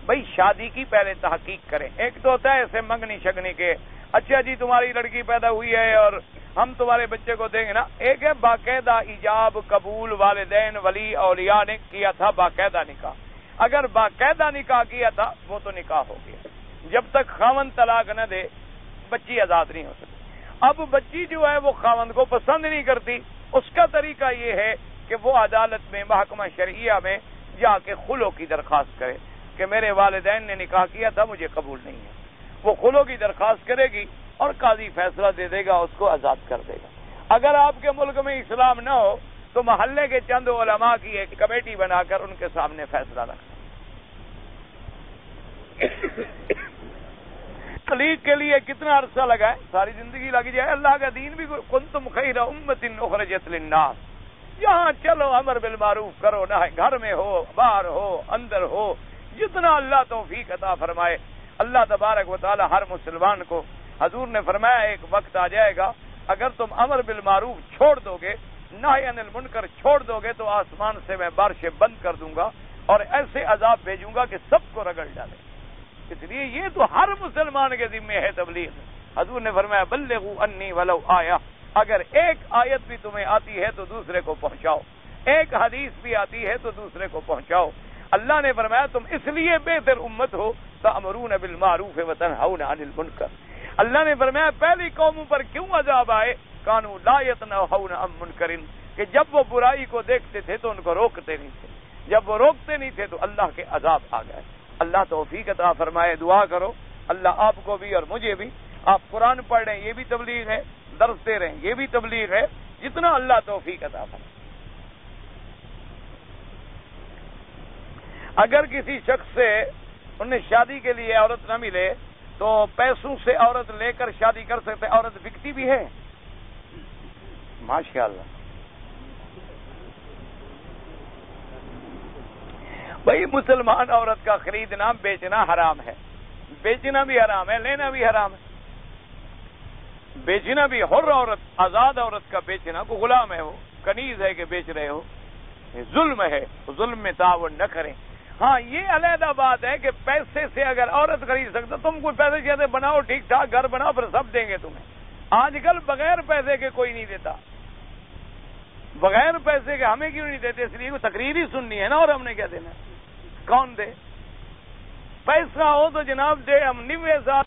بھائی شادی کی پہلے تحقیق کریں. ایک تو ہوتا ہے ایسے منگنی شگنی کے، اچھا جی تمہاری لڑکی پیدا ہوئی ہے اور ہم تمہارے بچے کو دیں گے نا. ایک ہے باقاعدہ ایجاب قبول، والدین ولی اولیاء نے کیا تھا باقاعدہ نکاح. اگر باقاعدہ نکاح کیا تھا وہ تو نکاح ہو گیا. جب تک خاوند طلاق نہ دے بچی آزاد نہیں ہو سکتی. اب بچی جو ہے وہ خاوند کو پسند نہیں کرتی. اس کا طریقہ یہ ہے کہ وہ عدالت میں، محکمہ شرعیہ میں جا کے خلو کی درخواست کرے کہ میرے والدین نے نکاح کیا تھا، مجھے قبول نہیں ہے. وہ خلو کی درخواست کرے گی اور قاضی فیصلہ دے دے گا، اس کو آزاد کر دے گا. اگر آپ کے ملک میں اسلام نہ ہو تو محلے کے چند علماء کی ایک کمیٹی بنا کر ان کے سامنے فیصلہ رکھنا. تخلیق کے لیے کتنا عرصہ لگا ہے؟ ساری زندگی لگ جائے. اللہ کا دین بھی کنتم خیر امۃ اخرجت للناس. یہاں چلو امر بالمعروف کرو، نہ گھر میں ہو، باہر ہو، اندر ہو، جتنا اللہ توفیق عطا فرمائے. اللہ تبارک و تعالی ہر مسلمان کو، حضور نے فرمایا ایک وقت آ جائے گا اگر تم امر بالمعروف چھوڑ دو گے، نہی عن المنکر چھوڑ دو گے، تو آسمان سے میں بارشیں بند کر دوں گا اور ایسے عذاب بھیجوں گا کہ سب کو رگڑ ڈالے. اس لیے یہ تو ہر مسلمان کے ذمہ ہے تبلیغ. حضور نے فرمایا بلغوا انی ولو آیہ. اگر ایک آیت بھی تمہیں آتی ہے تو دوسرے کو پہنچاؤ، ایک حدیث بھی آتی ہے تو دوسرے کو پہنچاؤ. اللہ نے فرمایا تم اس لیے بہتر امت ہو تأمرون بالمعروف وتنہون عن المنکر. اللہ نے فرمایا پہلی قوموں پر کیوں عذاب آئے؟ کانوا لا يتناهون عن منکر، کہ جب وہ برائی کو دیکھتے تھے تو ان کو روکتے نہیں تھے. جب وہ روکتے نہیں تھے تو اللہ کے عذاب آ گئے. اللہ توفیق عطا فرمائے. دعا کرو اللہ آپ کو بھی اور مجھے بھی. آپ قرآن پڑھ رہے ہیں یہ بھی تبلیغ ہے، درس دے رہے ہیں یہ بھی تبلیغ ہے. جتنا اللہ توفیق عطا فرمائے. اگر کسی شخص سے انہیں شادی کے لیے عورت نہ ملے تو پیسوں سے عورت لے کر شادی کر سکتے. عورت بکتی بھی ہے؟ ماشاءاللہ. بھائی مسلمان عورت کا خریدنا بیچنا حرام ہے. بیچنا بھی حرام ہے، لینا بھی حرام ہے. بیچنا بھی، حر عورت، آزاد عورت کا بیچنا، کو غلام ہے وہ، کنیز ہے کہ بیچ رہے ہو، ظلم ہے. ظلم میں تعاون نہ کریں. ہاں یہ علیحدہ بات ہے کہ پیسے سے اگر عورت خرید سکتا، تم کوئی پیسے چاہتے بناؤ، ٹھیک ٹھاک گھر بناؤ، پھر سب دیں گے تمہیں. آج کل بغیر پیسے کے کوئی نہیں دیتا. بغیر پیسے کے ہمیں کیوں نہیں دیتے؟ اس لیے تقریر ہی سننی ہے نا، اور ہم نے کیا دینا؟ کون دے؟ پیسہ ہو تو جناب دے. ہم 90 سال